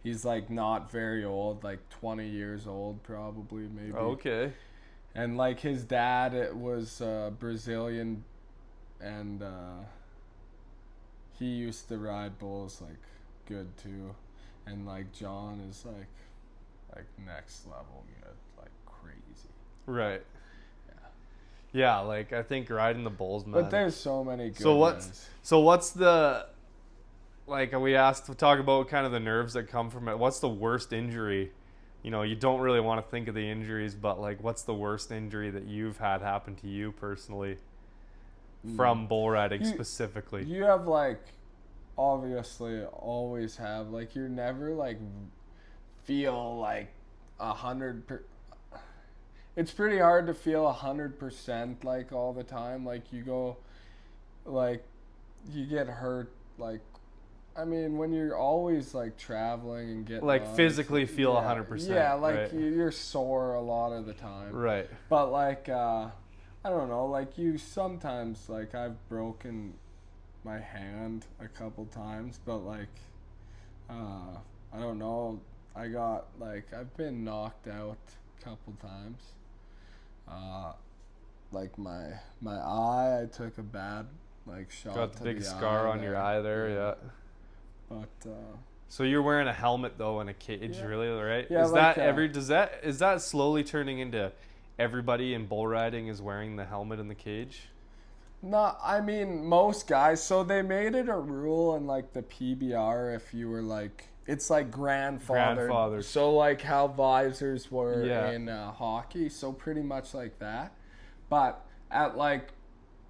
He's like not very old, like 20 years old probably, maybe. Okay. And like his dad, it was Brazilian, and he used to ride bulls like good too. And like John is like next level good, like crazy. Right. Yeah, like I think riding the bulls, man. But there's so many good guys. So what's the, like we asked to talk about kind of the nerves that come from it. What's the worst injury? You know, you don't really want to think of the injuries, but like what's the worst injury that you've had happen to you personally from bull riding specifically? You have like, obviously always have, like you're never like feel like 100%. It's pretty hard to feel 100% like all the time. Like you go, like you get hurt. Like, I mean, when you're always like traveling and getting like physically feel 100%. Yeah, like right? You're sore a lot of the time. Right. But like, I don't know. Like you sometimes, like I've broken my hand a couple times, but like, I don't know. I got like I've been knocked out a couple times. Like my eye, I took a bad like shot. Got the big scar on your eye there, yeah. But so you're wearing a helmet though in a cage, really, right? Yeah. Is like that is that slowly turning into everybody in bull riding is wearing the helmet in the cage? No, I mean most guys. So they made it a rule in like the PBR if you were like it's like grandfather. So like how visors were in hockey, so pretty much like that. But at like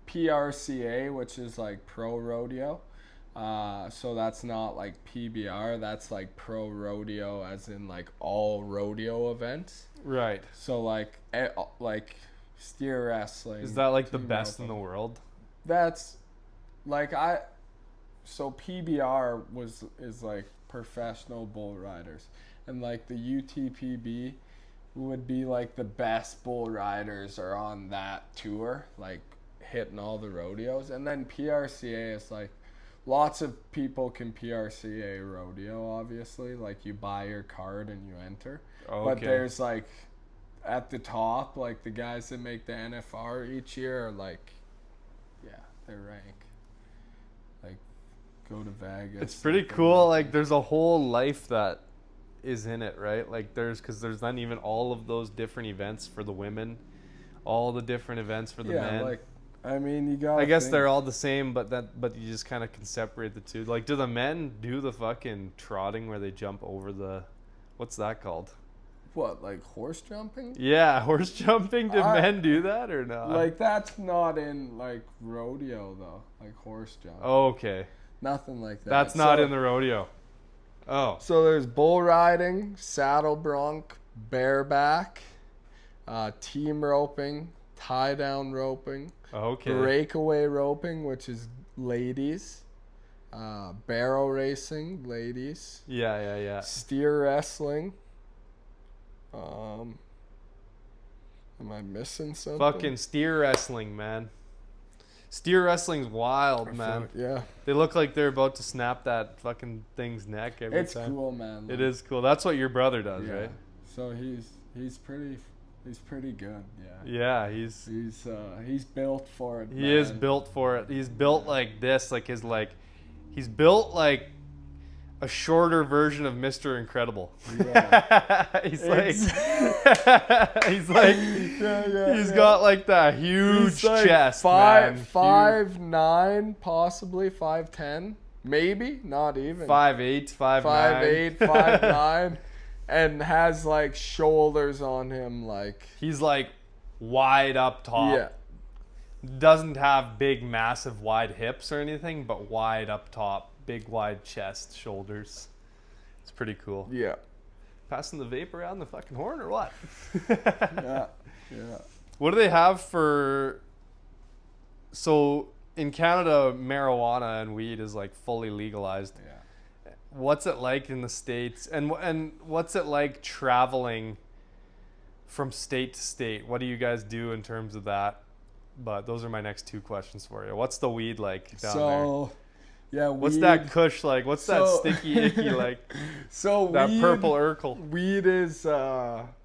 PRCA, which is like pro rodeo, so that's not like PBR, that's like pro rodeo as in like all rodeo events. Right. So like steer wrestling. Is that like the team best roping. in the world? That's like so PBR is like professional bull riders, and like the UTPB would be like the best bull riders are on that tour, like hitting all the rodeos. And then PRCA is like lots of people can PRCA rodeo, obviously, like you buy your card and you enter. But there's like at the top, like the guys that make the NFR each year are like, they're rank. Like, go to Vegas. It's pretty cool. Like, there's a whole life that is in it, right? Like, because there's not even all of those different events for the women, all the different events for the men. Like, I mean, you got. I guess they're all the same, but you just kind of can separate the two. Like, do the men do the fucking trotting where they jump over the, what's that called? What, like horse jumping? Yeah, horse jumping. Do men do that or not? Like, that's not in, like, rodeo, though. Like, horse jumping. Oh, okay. Nothing like that. That's not in the rodeo. Oh. So there's bull riding, saddle bronc, bareback, team roping, tie-down roping, breakaway roping, which is ladies, barrel racing, ladies. Yeah. Steer wrestling. Am I missing something? Fucking steer wrestling, man. Steer wrestling's wild, man. Yeah. They look like they're about to snap that fucking thing's neck every time. It's cool, man. It is cool. That's what your brother does, right? So he's pretty good. Yeah. Yeah, he's built for it. He is built for it. He's built like this, he's built like a shorter version of Mr. Incredible. Yeah. he's got like that huge chest, man. 5'9", possibly 5'10", maybe not even 5'8", 5'9", 5'9", and has like shoulders on him, like he's like wide up top. Yeah. Doesn't have big, massive, wide hips or anything, but wide up top. Big, wide chest, shoulders. It's pretty cool. Yeah. Passing the vape around the fucking horn or what? Yeah. What do they have for... So, in Canada, marijuana and weed is like fully legalized. Yeah. What's it like in the States? And what's it like traveling from state to state? What do you guys do in terms of that? But those are my next two questions for you. What's the weed like down there? Yeah, what's that kush like? What's that sticky icky like? So that purple Urkel. Weed is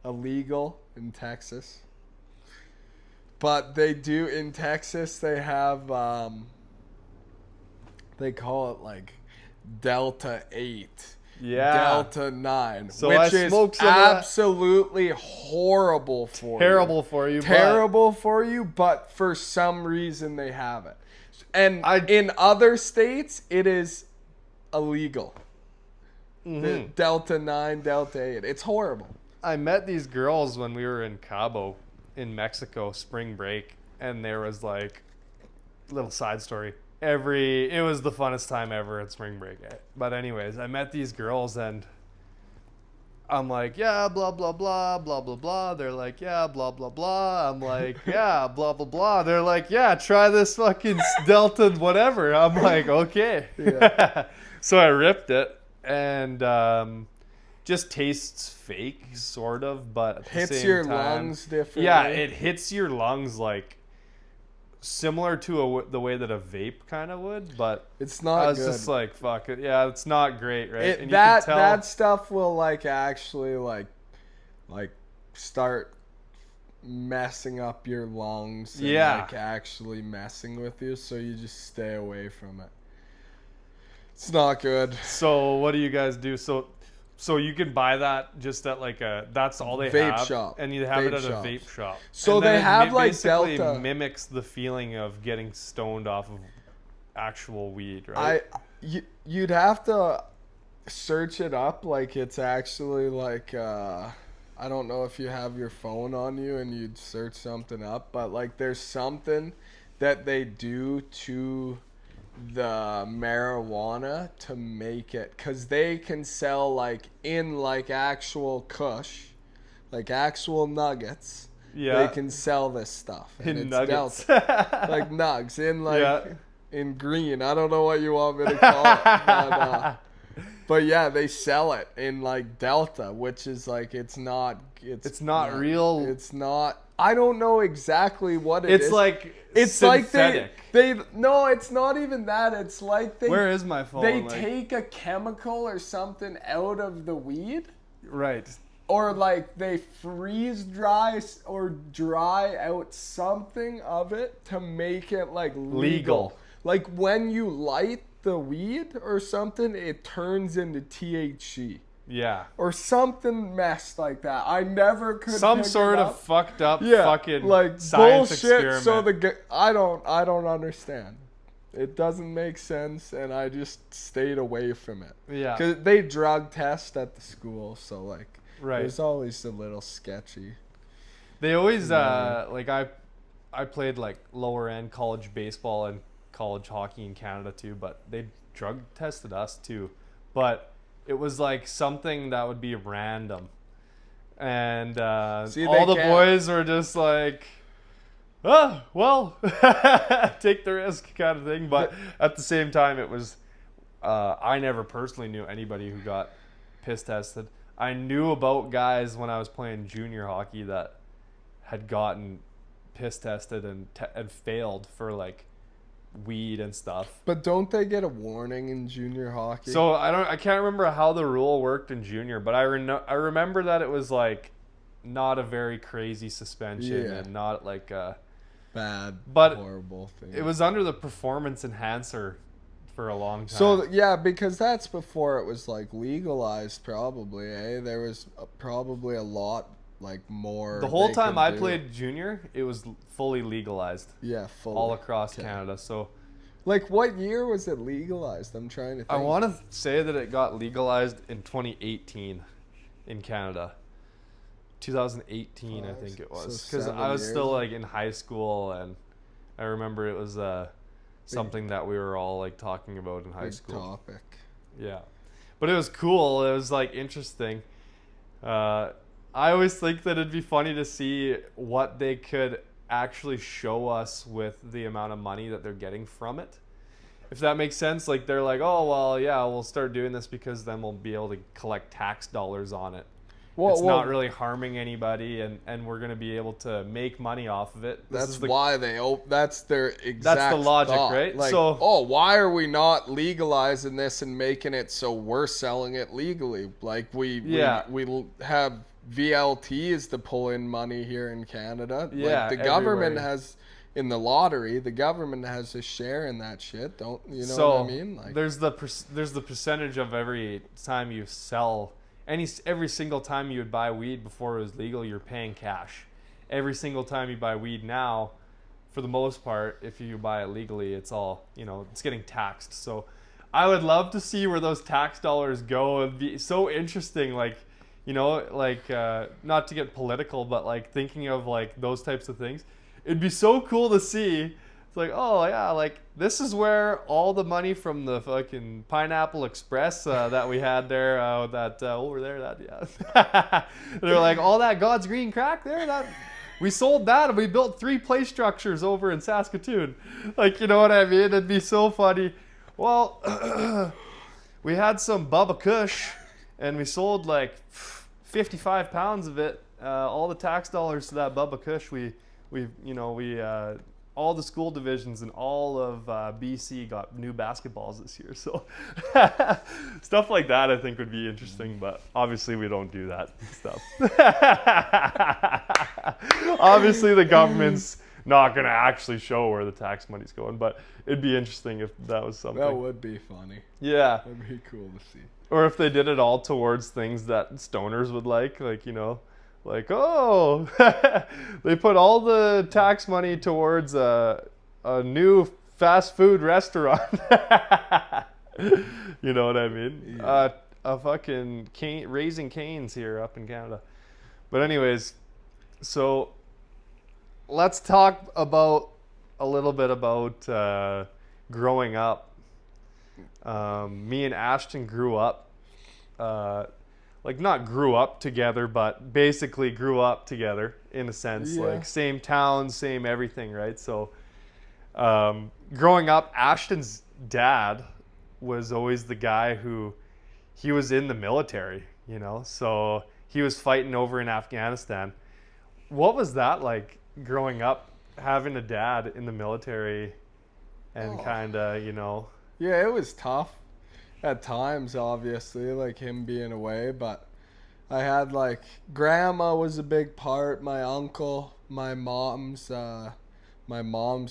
illegal in Texas, but they do in Texas. They have they call it like Delta 8, Delta 9, so which is absolutely horrible for terrible for you. Terrible for you, but for some reason they have it. And in other states, it is illegal. The Delta 9, Delta 8. It's horrible. I met these girls when we were in Cabo in Mexico, spring break, and there was like, little side story. It was the funnest time ever at spring break. But anyways, I met these girls and I'm like, yeah, blah, blah, blah, blah, blah, blah. They're like, yeah, blah, blah, blah. I'm like, yeah, blah, blah, blah. They're like, yeah, try this fucking Delta whatever. I'm like, okay. Yeah. So I ripped it and just tastes fake, sort of, but at the hits same your time, lungs differently. Yeah, it hits your lungs like similar to the way that a vape kind of would, but it's not. I was good. just like, fuck it. Yeah, it's not great, right? And that stuff will like actually like start messing up your lungs. And like actually messing with you, so you just stay away from it. It's not good. So what do you guys do? So you can buy that just at like that's all they vape have, shop. And you have vape it at shops. a vape shop. So and they have like basically Delta. mimics the feeling of getting stoned off of actual weed, right? You'd have to search it up. Like, it's actually like, I don't know if you have your phone on you and you'd search something up, but like there's something that they do to the marijuana to make it, because they can sell like in like actual kush, like actual nuggets. Yeah. They can sell this stuff. And In it's nuggets. Delta. Like nugs in like Yeah. in green. I don't know what you want me to call it. But yeah, they sell it in like Delta, which is like It's not real. It's not. I don't know exactly what it is. It's like it's synthetic. like they no, it's not even that. It's like they Where is my phone? they Like- take a chemical or something out of the weed, Right. or like they freeze dry or dry out something of it to make it like legal. Like when you light the weed or something, it turns into THC. Yeah. Or something messed like that. I never could. Some pick sort it of up. fucked up Yeah, fucking like science bullshit. experiment. So I don't understand. It doesn't make sense, and I just stayed away from it. Yeah. Cause they drug test at the school, so like, Right. It's always a little sketchy. They always like I played like lower end college baseball and college hockey in Canada too, but they drug tested us too. But it was like something that would be random. And See, all the they can't- boys were just like, oh, well, take the risk kind of thing. But at the same time, it was, I never personally knew anybody who got piss tested. I knew about guys when I was playing junior hockey that had gotten piss tested and failed for like weed and stuff. But don't they get a warning in junior hockey? So I can't remember how the rule worked in junior, but I remember that it was like not a very crazy suspension and not like a bad, but horrible thing. It was under the performance enhancer for a long time. So yeah, because that's before it was like legalized, probably. There was probably a lot like more. The whole they time could I do. played junior, it was fully legalized. Yeah, fully. All across Canada. So like, what year was it legalized? I'm trying to think. I want to say that it got legalized in 2018 in Canada. 2018, I think it was, because I was still like in high school, and I remember it was something that we were all like talking about in high Big school. topic. Yeah, but it was cool. It was like interesting. I always think that it'd be funny to see what they could actually show us with the amount of money that they're getting from it. If that makes sense, like they're like, oh, well, yeah, we'll start doing this because then we'll be able to collect tax dollars on it. It's not really harming anybody, and we're going to be able to make money off of it. That's why that's their exact That's the logic, thought. right? Like, So- why are we not legalizing this and making it so we're selling it legally? Like, we have VLTs to pull in money here in Canada. Yeah, like the government everywhere. has, in the lottery, the government has a share in that shit. Don't you know So what I mean? Like, there's the percentage of every time you sell every single time you would buy weed before it was legal, you're paying cash. Every single time you buy weed now, for the most part, if you buy it legally, it's all, it's getting taxed. So I would love to see where those tax dollars go. It'd be so interesting, like, not to get political, but like thinking of like those types of things. It'd be so cool to see. It's like, oh yeah, like this is where all the money from the fucking Pineapple Express that we had there, over there, yeah. They're like, all that God's green crack there, that we sold that and we built 3 play structures over in Saskatoon. Like, you know what I mean? It'd be so funny. Well, we had some Bubba Kush and we sold like 55 pounds of it. All the tax dollars to that Bubba Kush, we all the school divisions in all of BC got new basketballs this year. So stuff like that I think would be interesting, but obviously we don't do that stuff. Obviously the government's not going to actually show where the tax money's going, but it'd be interesting if that was something. that would be funny. Yeah. That'd be cool to see. Or if they did it all towards things that stoners would like, like, oh, they put all the tax money towards a new fast food restaurant. You know what I mean? Yeah. a fucking Raising Cane's here up in Canada. But anyways, so let's talk about a little bit about growing up. Me and Ashton grew up, like not grew up together, but basically grew up together in a sense, Yeah. like same town, same everything, right? So growing up, Ashton's dad was always the guy who, he was in the military, you know, so he was fighting over in Afghanistan. What was that like growing up, having a dad in the military and kind of, you know? Yeah, it was tough at times, obviously, like him being away, but I had like grandma was a big part, my uncle, my mom's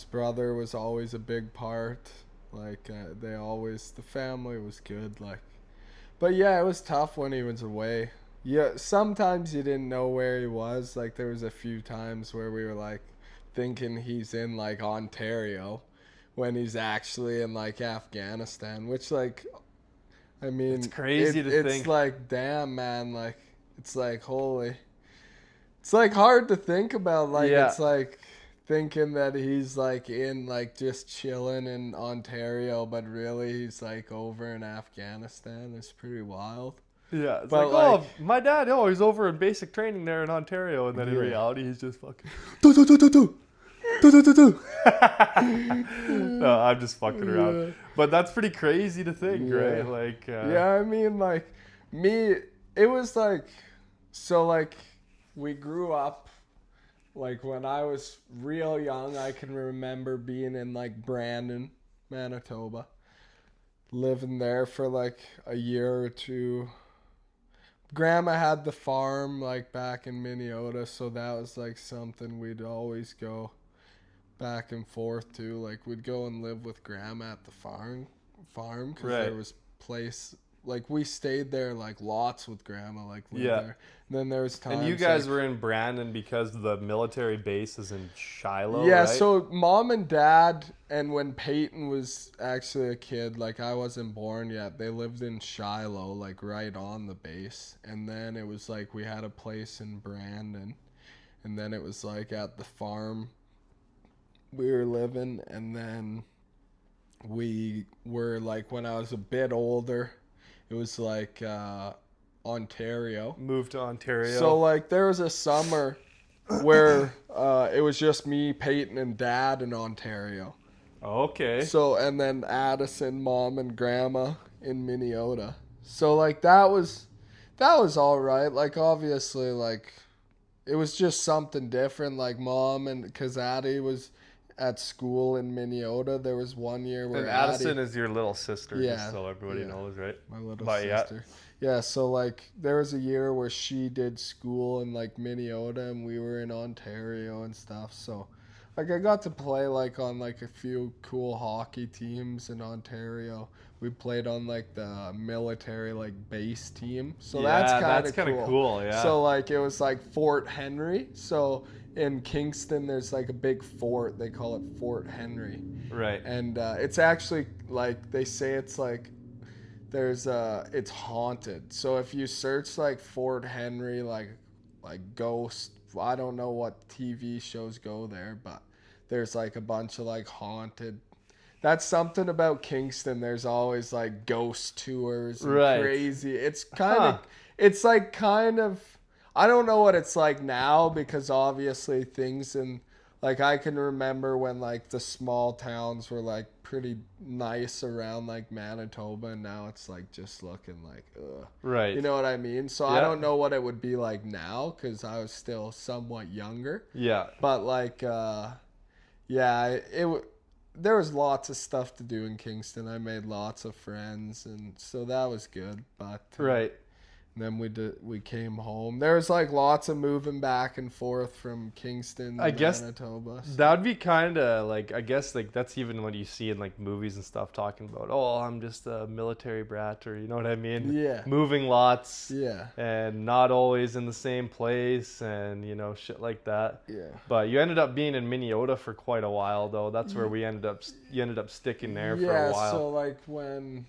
brother was always a big part. Like the family was good, like. But yeah, it was tough when he was away. Yeah, sometimes you didn't know where he was. Like there was a few times where we were like thinking he's in like Ontario when he's actually in like Afghanistan, which like, I mean, It's crazy to it's think. like, damn, man, like it's like holy. It's like hard to think about. Like Yeah. it's like thinking that he's like in like just chilling in Ontario, but really he's like over in Afghanistan. It's pretty wild. Yeah, it's But, like, oh, like- my dad, he's over in basic training there in Ontario, and then in Yeah. reality, he's just fucking. No, I'm just fucking around. But that's pretty crazy to think, right? Yeah. Like, Yeah, I mean, like, it was like, so, like, we grew up, like, when I was real young, I can remember being in, like, Brandon, Manitoba, living there for, like, a year or two. Grandma had the farm, like, back in Minnesota, so that was, like, something we'd always go back and forth to. Like, we'd go and live with Grandma at the farm because Right. there was place, like, we stayed there, like, lots with Grandma, like, lived Yeah. there. And then there was times, and you guys like, were in Brandon because the military base is in Shiloh, yeah, right? so mom and dad, and when Peyton was actually a kid, like I wasn't born yet, they lived in Shiloh, like right on the base. And then it was like we had a place in Brandon, and then it was like at the farm we were living. And then we were like, when I was a bit older, it was like Ontario. Moved to Ontario. So like there was a summer where it was just me, Peyton, and Dad in Ontario. Okay. So and then Addison, Mom, and Grandma in Minnesota. So like that was all right. Like obviously like it was just something different. Like Mom and because Addie was at school in Minnesota. There was one year where And Addison Addie, is your little sister, Yeah, just so everybody yeah. knows, right? my little But yeah. sister. Yeah, so like there was a year where she did school in like Minnesota and we were in Ontario and stuff. So like I got to play like on like a few cool hockey teams in Ontario. We played on like the military like base team. So that's kind of cool, yeah. So like it was like Fort Henry. So in Kingston there's like a big fort. They call it Fort Henry. Right. And it's actually like they say it's like it's haunted. So if you search like Fort Henry, like ghost, I don't know what TV shows go there, but there's like a bunch of like haunted. That's something about Kingston. There's always like ghost tours and Right. crazy. It's it's like kind of, I don't know what it's like now because obviously things in, like I can remember when like the small towns were like pretty nice around like Manitoba, and now it's like just looking like ugh. Right. You know what I mean? So I Yeah. don't know what it would be like now because I was still somewhat younger. Yeah. But like there was lots of stuff to do in Kingston. I made lots of friends, and so that was good. But Right. then we came home. There was like lots of moving back and forth from Kingston to I guess Manitoba. That would be kind of like, I guess like that's even what you see in like movies and stuff talking about, oh, I'm just a military brat, or you know what I mean? Yeah. Moving lots Yeah. and not always in the same place and, you know, shit like that. Yeah. But you ended up being in Minnesota for quite a while though. That's where you ended up sticking there for a while. So like when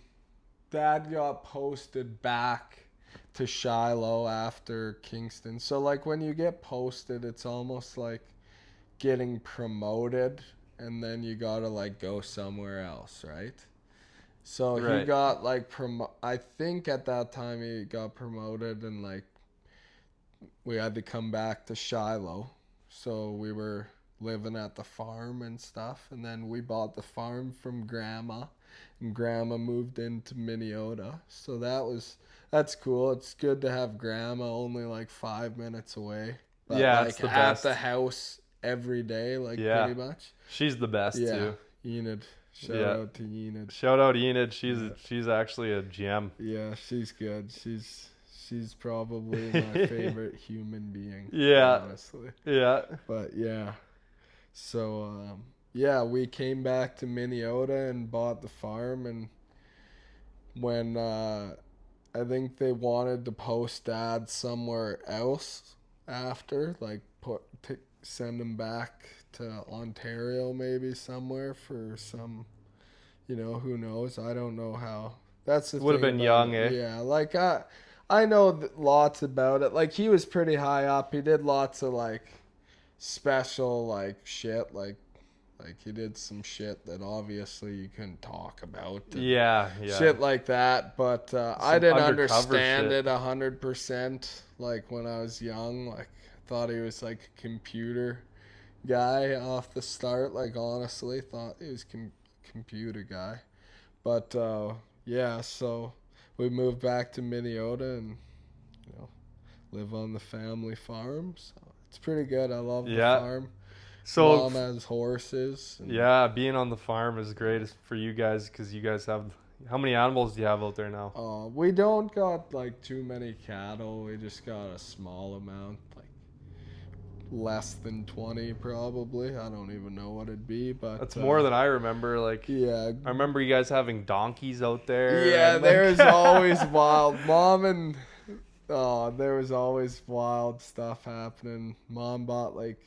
Dad got posted back to Shiloh after Kingston. So like when you get posted, it's almost like getting promoted, and then you gotta like go somewhere else, right? So he got like I think at that time he got promoted, and like we had to come back to Shiloh. So we were living at the farm and stuff, and then we bought the farm from Grandma, and Grandma moved into Minnesota. So that's cool. It's good to have Grandma only like 5 minutes away. But yeah, like it's the at best. the house every day, like pretty much. She's the best too. Enid. Shout out to Enid. Shout out Enid. She's actually a gem. Yeah, she's good. She's probably my favorite human being. Yeah. Honestly. Yeah. But yeah. So we came back to Minnesota and bought the farm, and when I think they wanted to post Dad somewhere else after, like send him back to Ontario maybe somewhere for some, who knows? I don't know how. That's the thing. Would have been young, eh? Yeah, like I know lots about it. Like he was pretty high up. He did lots of like special like shit, like he did some shit that obviously you couldn't talk about. Yeah. Shit like that, but I didn't understand it 100%. Like when I was young, like I thought he was like a computer guy off the start. Like honestly, thought he was computer guy. But so we moved back to Minnesota and live on the family farm. So it's pretty good. I love the farm. So Mom has horses. Being on the farm is great for you guys because you guys have. How many animals do you have out there now? We don't got like too many cattle. We just got a small amount, like less than 20 probably. I don't even know what it'd be, but that's more than I remember. Like I remember you guys having donkeys out there. Yeah, there's always wild. Mom and there was always wild stuff happening. Mom bought like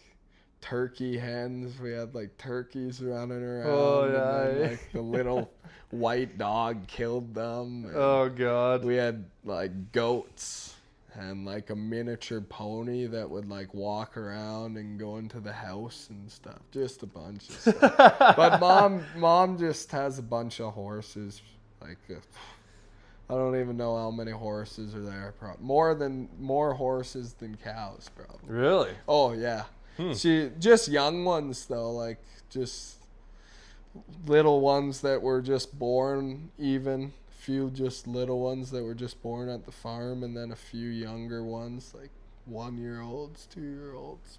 turkey hens. We had like turkeys running around. Oh yeah. And then, like the little white dog killed them. Oh god. We had like goats and like a miniature pony that would like walk around and go into the house and stuff. Just a bunch of stuff. But mom just has a bunch of horses. Like I don't even know how many horses are there. More horses than cows probably. Really? Oh yeah. She just young ones though, like just little ones that were just born, even few just little ones that were just born at the farm, and then a few younger ones like 1-year-olds, 2-year-olds.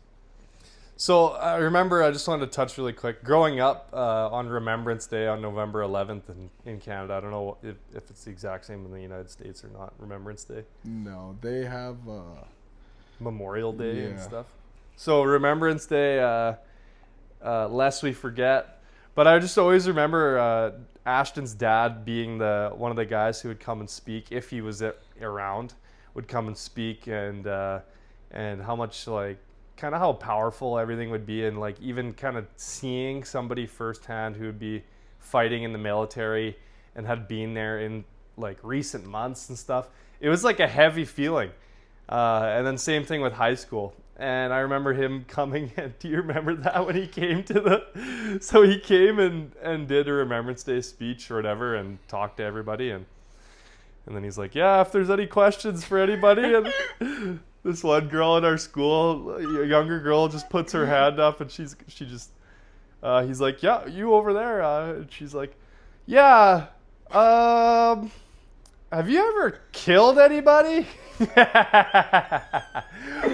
So I remember, I just wanted to touch really quick. Growing up on Remembrance Day on November 11th in Canada, I don't know if it's the exact same in the United States or not. Remembrance Day. No, they have Memorial Day and stuff. So Remembrance Day, lest we forget. But I just always remember Ashton's dad being one of the guys who would come and speak if he was around, would come and speak, and how much like kind of how powerful everything would be, and like even kind of seeing somebody firsthand who would be fighting in the military and had been there in like recent months and stuff. It was like a heavy feeling. And then same thing with high school. And I remember him coming, and do you remember that when he came so he came and did a Remembrance Day speech or whatever and talked to everybody, and then he's like, yeah, if there's any questions for anybody, and this one girl in our school, a younger girl, just puts her hand up, and he's like, yeah, you over there, and she's like, yeah, have you ever killed anybody?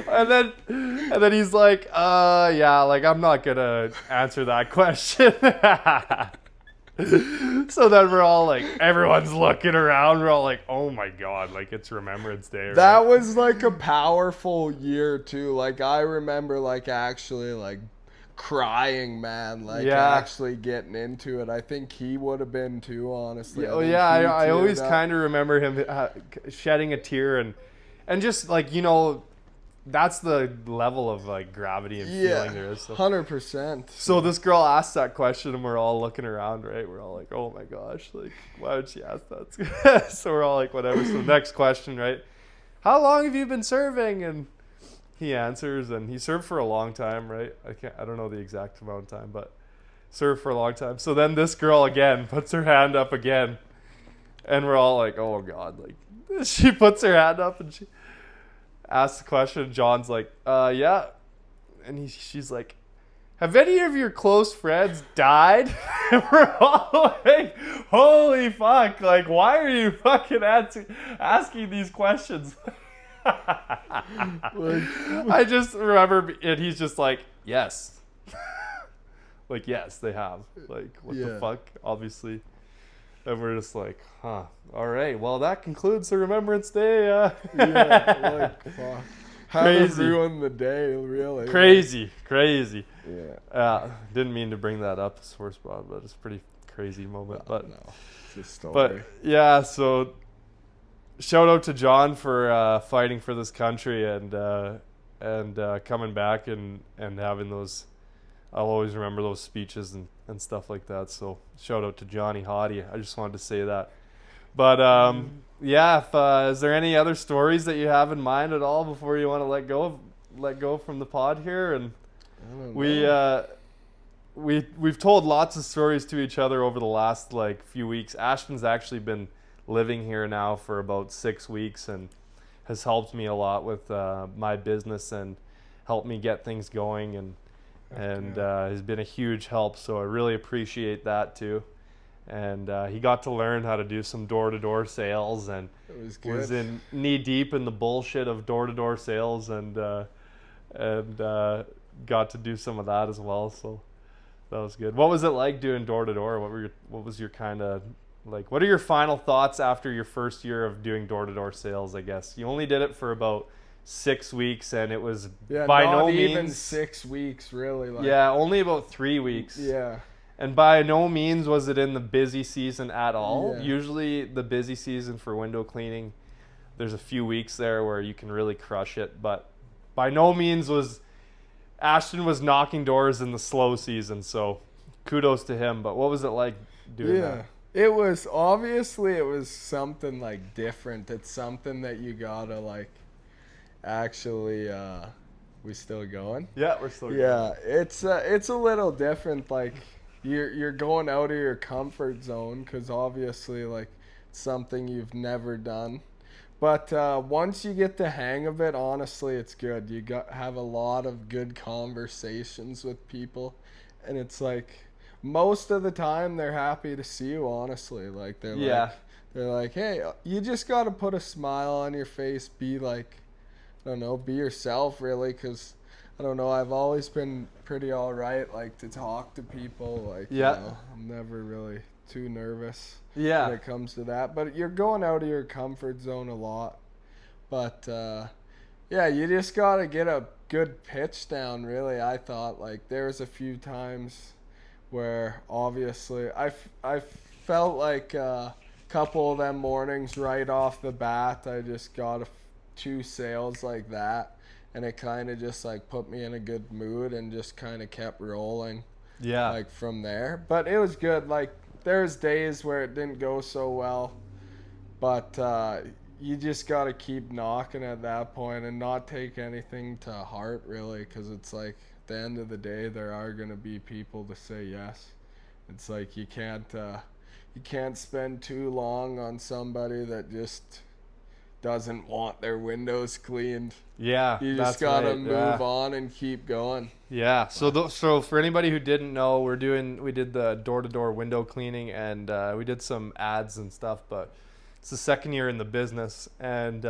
and then he's like, yeah, like I'm not gonna answer that question. So then we're all like, everyone's looking around. We're all like, oh my god, like it's Remembrance Day. Right? That was like a powerful year too. Like I remember like actually like crying, man, like actually getting into it. I think he would have been too, honestly. I always kind of remember him shedding a tear and just like, that's the level of like gravity and feeling there is. So. 100%. So this girl asked that question, and we're all looking around, right? We're all like, "Oh my gosh, like, why would she ask that?" So we're all like, "Whatever." So next question, right? How long have you been serving? And he answers, and he served for a long time, right? I don't know the exact amount of time, but served for a long time. So then this girl again puts her hand up again, and we're all like, "Oh God!" Like, she puts her hand up, and she asks the question. John's like, yeah. And she's like, have any of your close friends died? And we're all like, holy fuck. Like, why are you fucking asking these questions? I just remember, and he's just like, yes. Like, yes, they have. Like, what the fuck? Obviously. And we're just like, huh. All right. Well, that concludes the Remembrance Day. Like, fuck. How to ruin the day, really. Crazy. Yeah. Didn't mean to bring that up, sore spot, but it's a pretty crazy moment. But no, it's a story. But yeah, so shout out to John for fighting for this country and coming back and having those. I'll always remember those speeches and stuff like that. So shout out to Johnny Hottie. I just wanted to say that. But yeah, is there any other stories that you have in mind at all before you want to let go from the pod here? And we've told lots of stories to each other over the last like few weeks. Ashton's actually been living here now for about 6 weeks and has helped me a lot with my business and helped me get things going and has been a huge help. So I really appreciate that too. And he got to learn how to do some door-to-door sales and was in knee deep in the bullshit of door-to-door sales and got to do some of that as well. So that was good. What was it like doing door-to-door? What was your kind of like? What are your final thoughts after your first year of doing door-to-door sales? I guess you only did it for about 6 weeks, and it was by no means even 6 weeks really. Like, only about 3 weeks. Yeah. And by no means was it in the busy season at all. Yeah. Usually the busy season for window cleaning, there's a few weeks there where you can really crush it. But by no means Ashton was knocking doors in the slow season. So kudos to him. But what was it like doing that? It was something like different. It's something that you gotta like actually we still going? Yeah, we're still going. Yeah, it's a little different. Like you're going out of your comfort zone because obviously like it's something you've never done. But once you get the hang of it, honestly, it's good. You have a lot of good conversations with people, and it's like most of the time they're happy to see you. Honestly, like they're like, hey, you just got to put a smile on your face. Be like, I don't know, be yourself really, because I don't know, I've always been pretty all right, like to talk to people. Like, you know, I'm never really too nervous when it comes to that. But you're going out of your comfort zone a lot. But you just got to get a good pitch down, really. I thought like there was a few times where obviously I felt like a couple of them mornings right off the bat, I just got 2 sales like that. And it kind of just like put me in a good mood and just kind of kept rolling. Yeah. Like from there. But it was good. Like there's days where it didn't go so well. But you just got to keep knocking at that point and not take anything to heart really. Because it's like at the end of the day, there are going to be people to say yes. It's like you can't spend too long on somebody that just doesn't want their windows cleaned. Yeah, you just gotta move on and keep going. Yeah. So for anybody who didn't know, we did the door-to-door window cleaning and we did some ads and stuff. But it's the second year in the business, and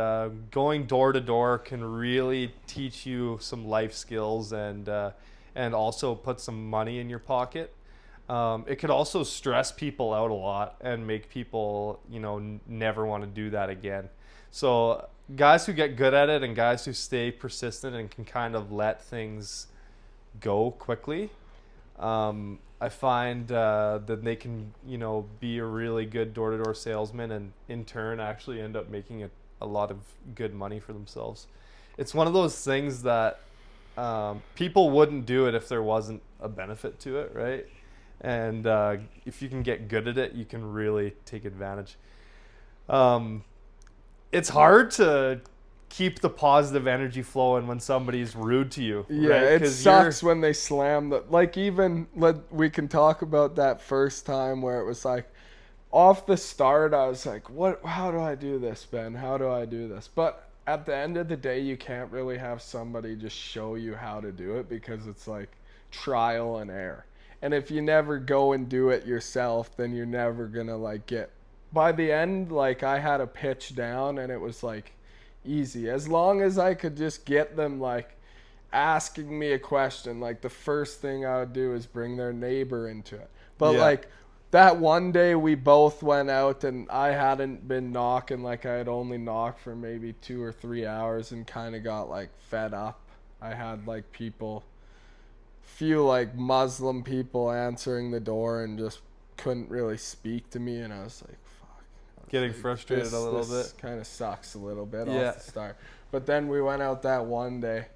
going door-to-door can really teach you some life skills and also put some money in your pocket. It could also stress people out a lot and make people, never want to do that again. So guys who get good at it and guys who stay persistent and can kind of let things go quickly, I find that they can, be a really good door-to-door salesman and in turn actually end up making a lot of good money for themselves. it's one of those things that people wouldn't do it if there wasn't a benefit to it, right? And if you can get good at it, you can really take advantage. It's hard to keep the positive energy flowing when somebody's rude to you. Yeah, right? it 'Cause sucks when they slam the, like, even we can talk about that first time where it was like off the start I was like, how do I do this, Ben? How do I do this? But at the end of the day, you can't really have somebody just show you how to do it, because it's like trial and error. And if you never go and do it yourself, then you're never gonna like get, by the end, like I had a pitch down and it was like easy. As long as I could just get them like asking me a question, like the first thing I would do is bring their neighbor into it. But like that one day we both went out and I hadn't been knocking, like I had only knocked for maybe 2 or 3 hours and kind of got like fed up. I had like few like Muslim people answering the door and just couldn't really speak to me, and I was like, getting frustrated a little bit. Kind of sucks a little bit off the start. But then we went out that one day,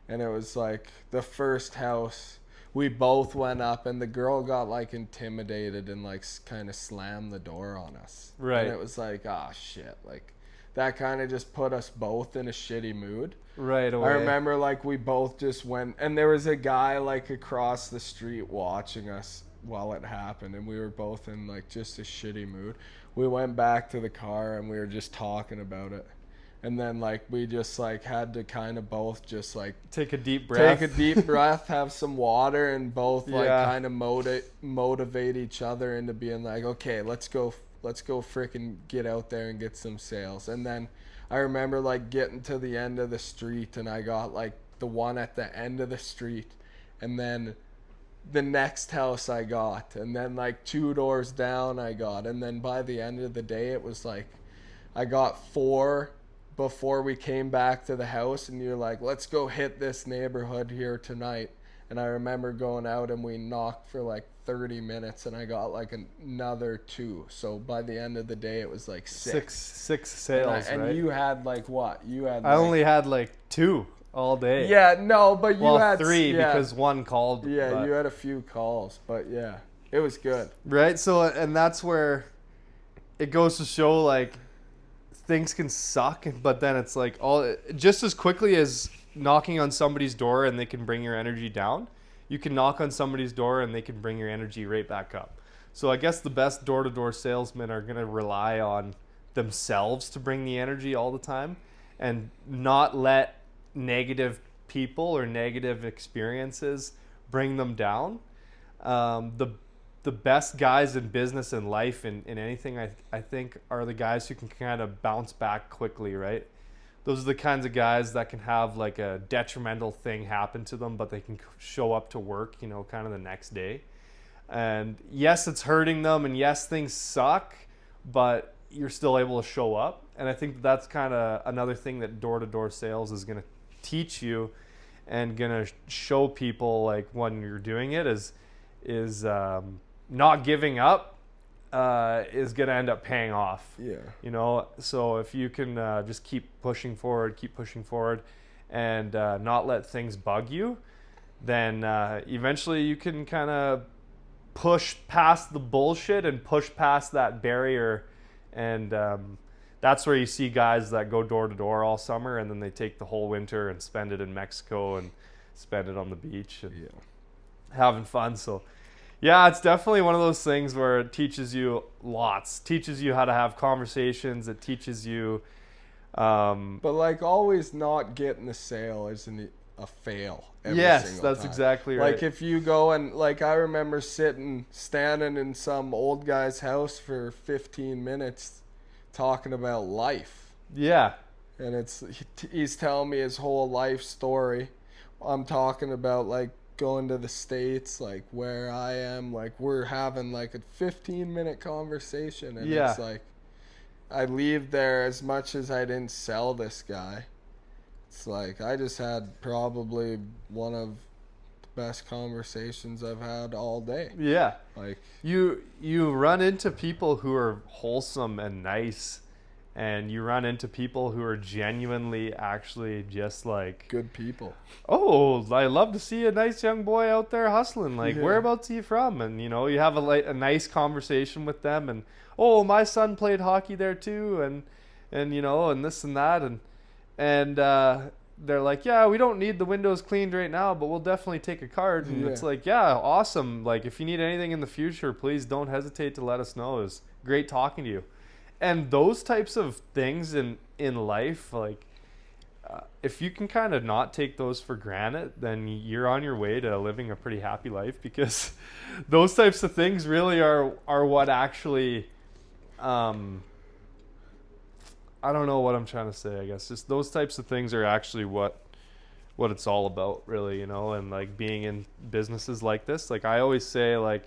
and it was like the first house we both went up, and the girl got like intimidated and like kind of slammed the door on us. Right. And it was like, ah, shit. Like that kind of just put us both in a shitty mood. Right away. I remember like we both just went, and there was a guy like across the street watching us while it happened, and we were both in like just a shitty mood. We went back to the car and we were just talking about it, and then like we just like had to kind of both just like take a deep breath, have some water, and both like kind of motivate each other into being like, okay, let's go freaking get out there and get some sales. And then I remember like getting to the end of the street, and I got like the one at the end of the street, and then the next house I got, and then like 2 doors down I got, and then by the end of the day it was like I got 4 before we came back to the house, and you're like, let's go hit this neighborhood here tonight. And I remember going out and we knocked for like 30 minutes, and I got like another 2. So by the end of the day it was like 6 sales. And right? you had like what? I only had like 2 all day. Yeah, no, but you had 3 because one called. Yeah, you had a few calls, but yeah, it was good. Right. So, and that's where it goes to show like things can suck, but then it's like just as quickly as knocking on somebody's door and they can bring your energy down, you can knock on somebody's door and they can bring your energy right back up. So I guess the best door-to-door salesmen are going to rely on themselves to bring the energy all the time, and not let negative people or negative experiences bring them down. The best guys in business and life in anything, I think, are the guys who can kind of bounce back quickly, right? Those are the kinds of guys that can have like a detrimental thing happen to them, but they can show up to work, kind of the next day. And yes, it's hurting them, and yes, things suck, but you're still able to show up. And I think that's kind of another thing that door-to-door sales is going to teach you and going to show people, like, when you're doing it is not giving up is going to end up paying off. Yeah. So if you can just keep pushing forward and not let things bug you, then eventually you can kind of push past the bullshit and push past that barrier. And that's where you see guys that go door to door all summer, and then they take the whole winter and spend it in Mexico and spend it on the beach and having fun. So yeah, it's definitely one of those things where it teaches you lots. Teaches you how to have conversations. It teaches you. But like always, not getting the sale isn't a fail. Yes, that's exactly right. Like if you go and like I remember standing in some old guy's house for 15 minutes talking about life. Yeah. And he's telling me his whole life story. I'm talking about like going to the States, like where I am, like we're having like a 15-minute conversation, and it's like I leave there, as much as I didn't sell this guy, it's like I just had probably one of the best conversations I've had all day. Yeah. Like you run into people who are wholesome and nice and you run into people who are genuinely actually just like, Good people. oh, I love to see a nice young boy out there hustling. Like, Yeah. whereabouts are you from? And, you know, you have a nice conversation with them. And, oh, my son played hockey there too. And you know, and this and that. And they're like, yeah, we don't need the windows cleaned right now, but we'll definitely take a card. And it's like, yeah, awesome. Like, if you need anything in the future, please don't hesitate to let us know. It's great talking to you. And those types of things in life, like, if you can kind of not take those for granted, then you're on your way to living a pretty happy life, because those types of things really are what actually, I don't know what I'm trying to say, I guess. Just those types of things are actually what it's all about, really, you know. And like being in businesses like this, like I always say, like,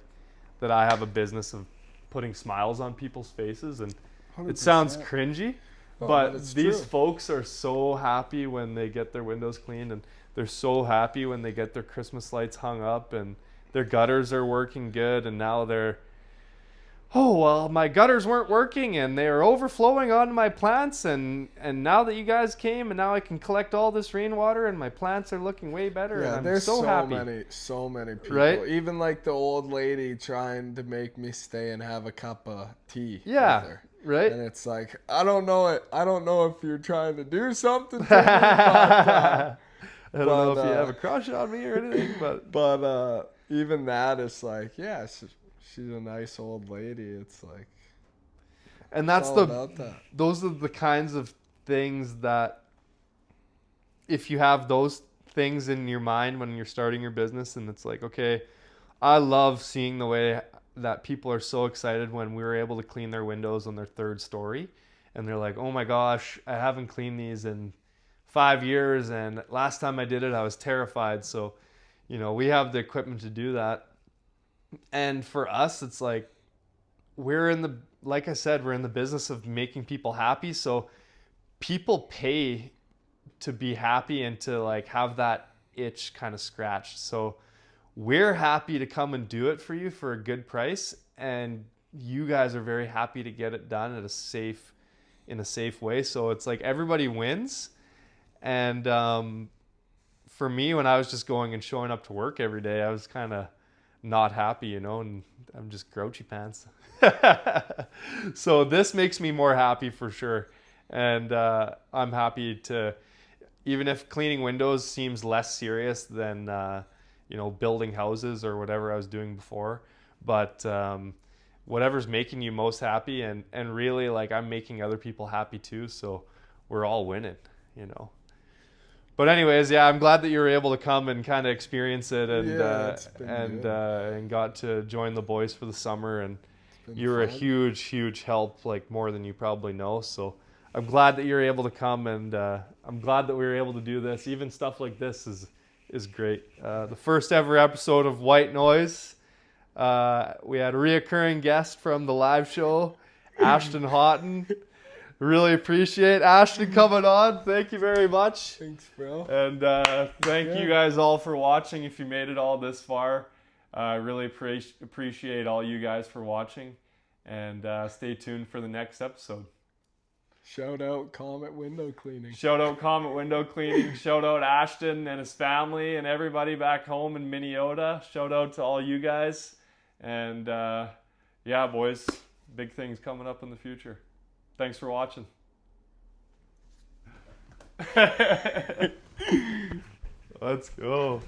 that I have a business of putting smiles on people's faces, and 100%. it sounds cringy, but it's these true. folks are so happy when they get their windows cleaned, and they're so happy when they get their Christmas lights hung up, and their gutters are working good. And now they're, oh, well, my gutters weren't working and they were overflowing onto my plants, and now that you guys came, and now I can collect all this rainwater and my plants are looking way better. Yeah, and I'm there's so happy. so many people. Right? Even like the old lady trying to make me stay and have a cup of tea. Yeah, with her. right? And it's like, I don't know if you're trying to do something to me, but, I don't know if you but, have a crush on me or anything, but but even that is like, yeah, she's a nice old lady. It's like, and that's all about that. those are the kinds of things that, if you have those things in your mind when you're starting your business, and it's like, okay, I love seeing the way that people are so excited when we were able to clean their windows on their third story, and they're like, oh my gosh, I haven't cleaned these in 5 years, and last time I did it I was terrified. So, you know, we have the equipment to do that. And for us, it's like, like I said, we're in the business of making people happy. So people pay to be happy and to like have that itch kind of scratched. So we're happy to come and do it for you for a good price, and you guys are very happy to get it done in a safe way. So it's like everybody wins. And for me, when I was just going and showing up to work every day, I was kind of not happy, you know, and I'm just grouchy pants. So this makes me more happy for sure. And I'm happy to, even if cleaning windows seems less serious than you know, building houses or whatever I was doing before, but whatever's making you most happy, and really, like, I'm making other people happy too, so we're all winning, you know. But anyways, yeah, I'm glad that you were able to come and kind of experience it, and and got to join the boys for the summer, and you were a huge help, like more than you probably know. So I'm glad that you're able to come, and I'm glad that we were able to do this. Even stuff like this is great. The first ever episode of White Noise. We had a reoccurring guest from the live show, Ashten Hawtin. Really appreciate Ashten coming on. Thank you very much. Thanks, bro. And thank you guys all for watching. If you made it all this far, I really appreciate all you guys for watching. And stay tuned for the next episode. Shout out Comet Window Cleaning. Shout out Comet Window Cleaning. Shout out Ashten and his family and everybody back home in Minnesota. Shout out to all you guys. And yeah, boys, big things coming up in the future. Thanks for watching. Let's go.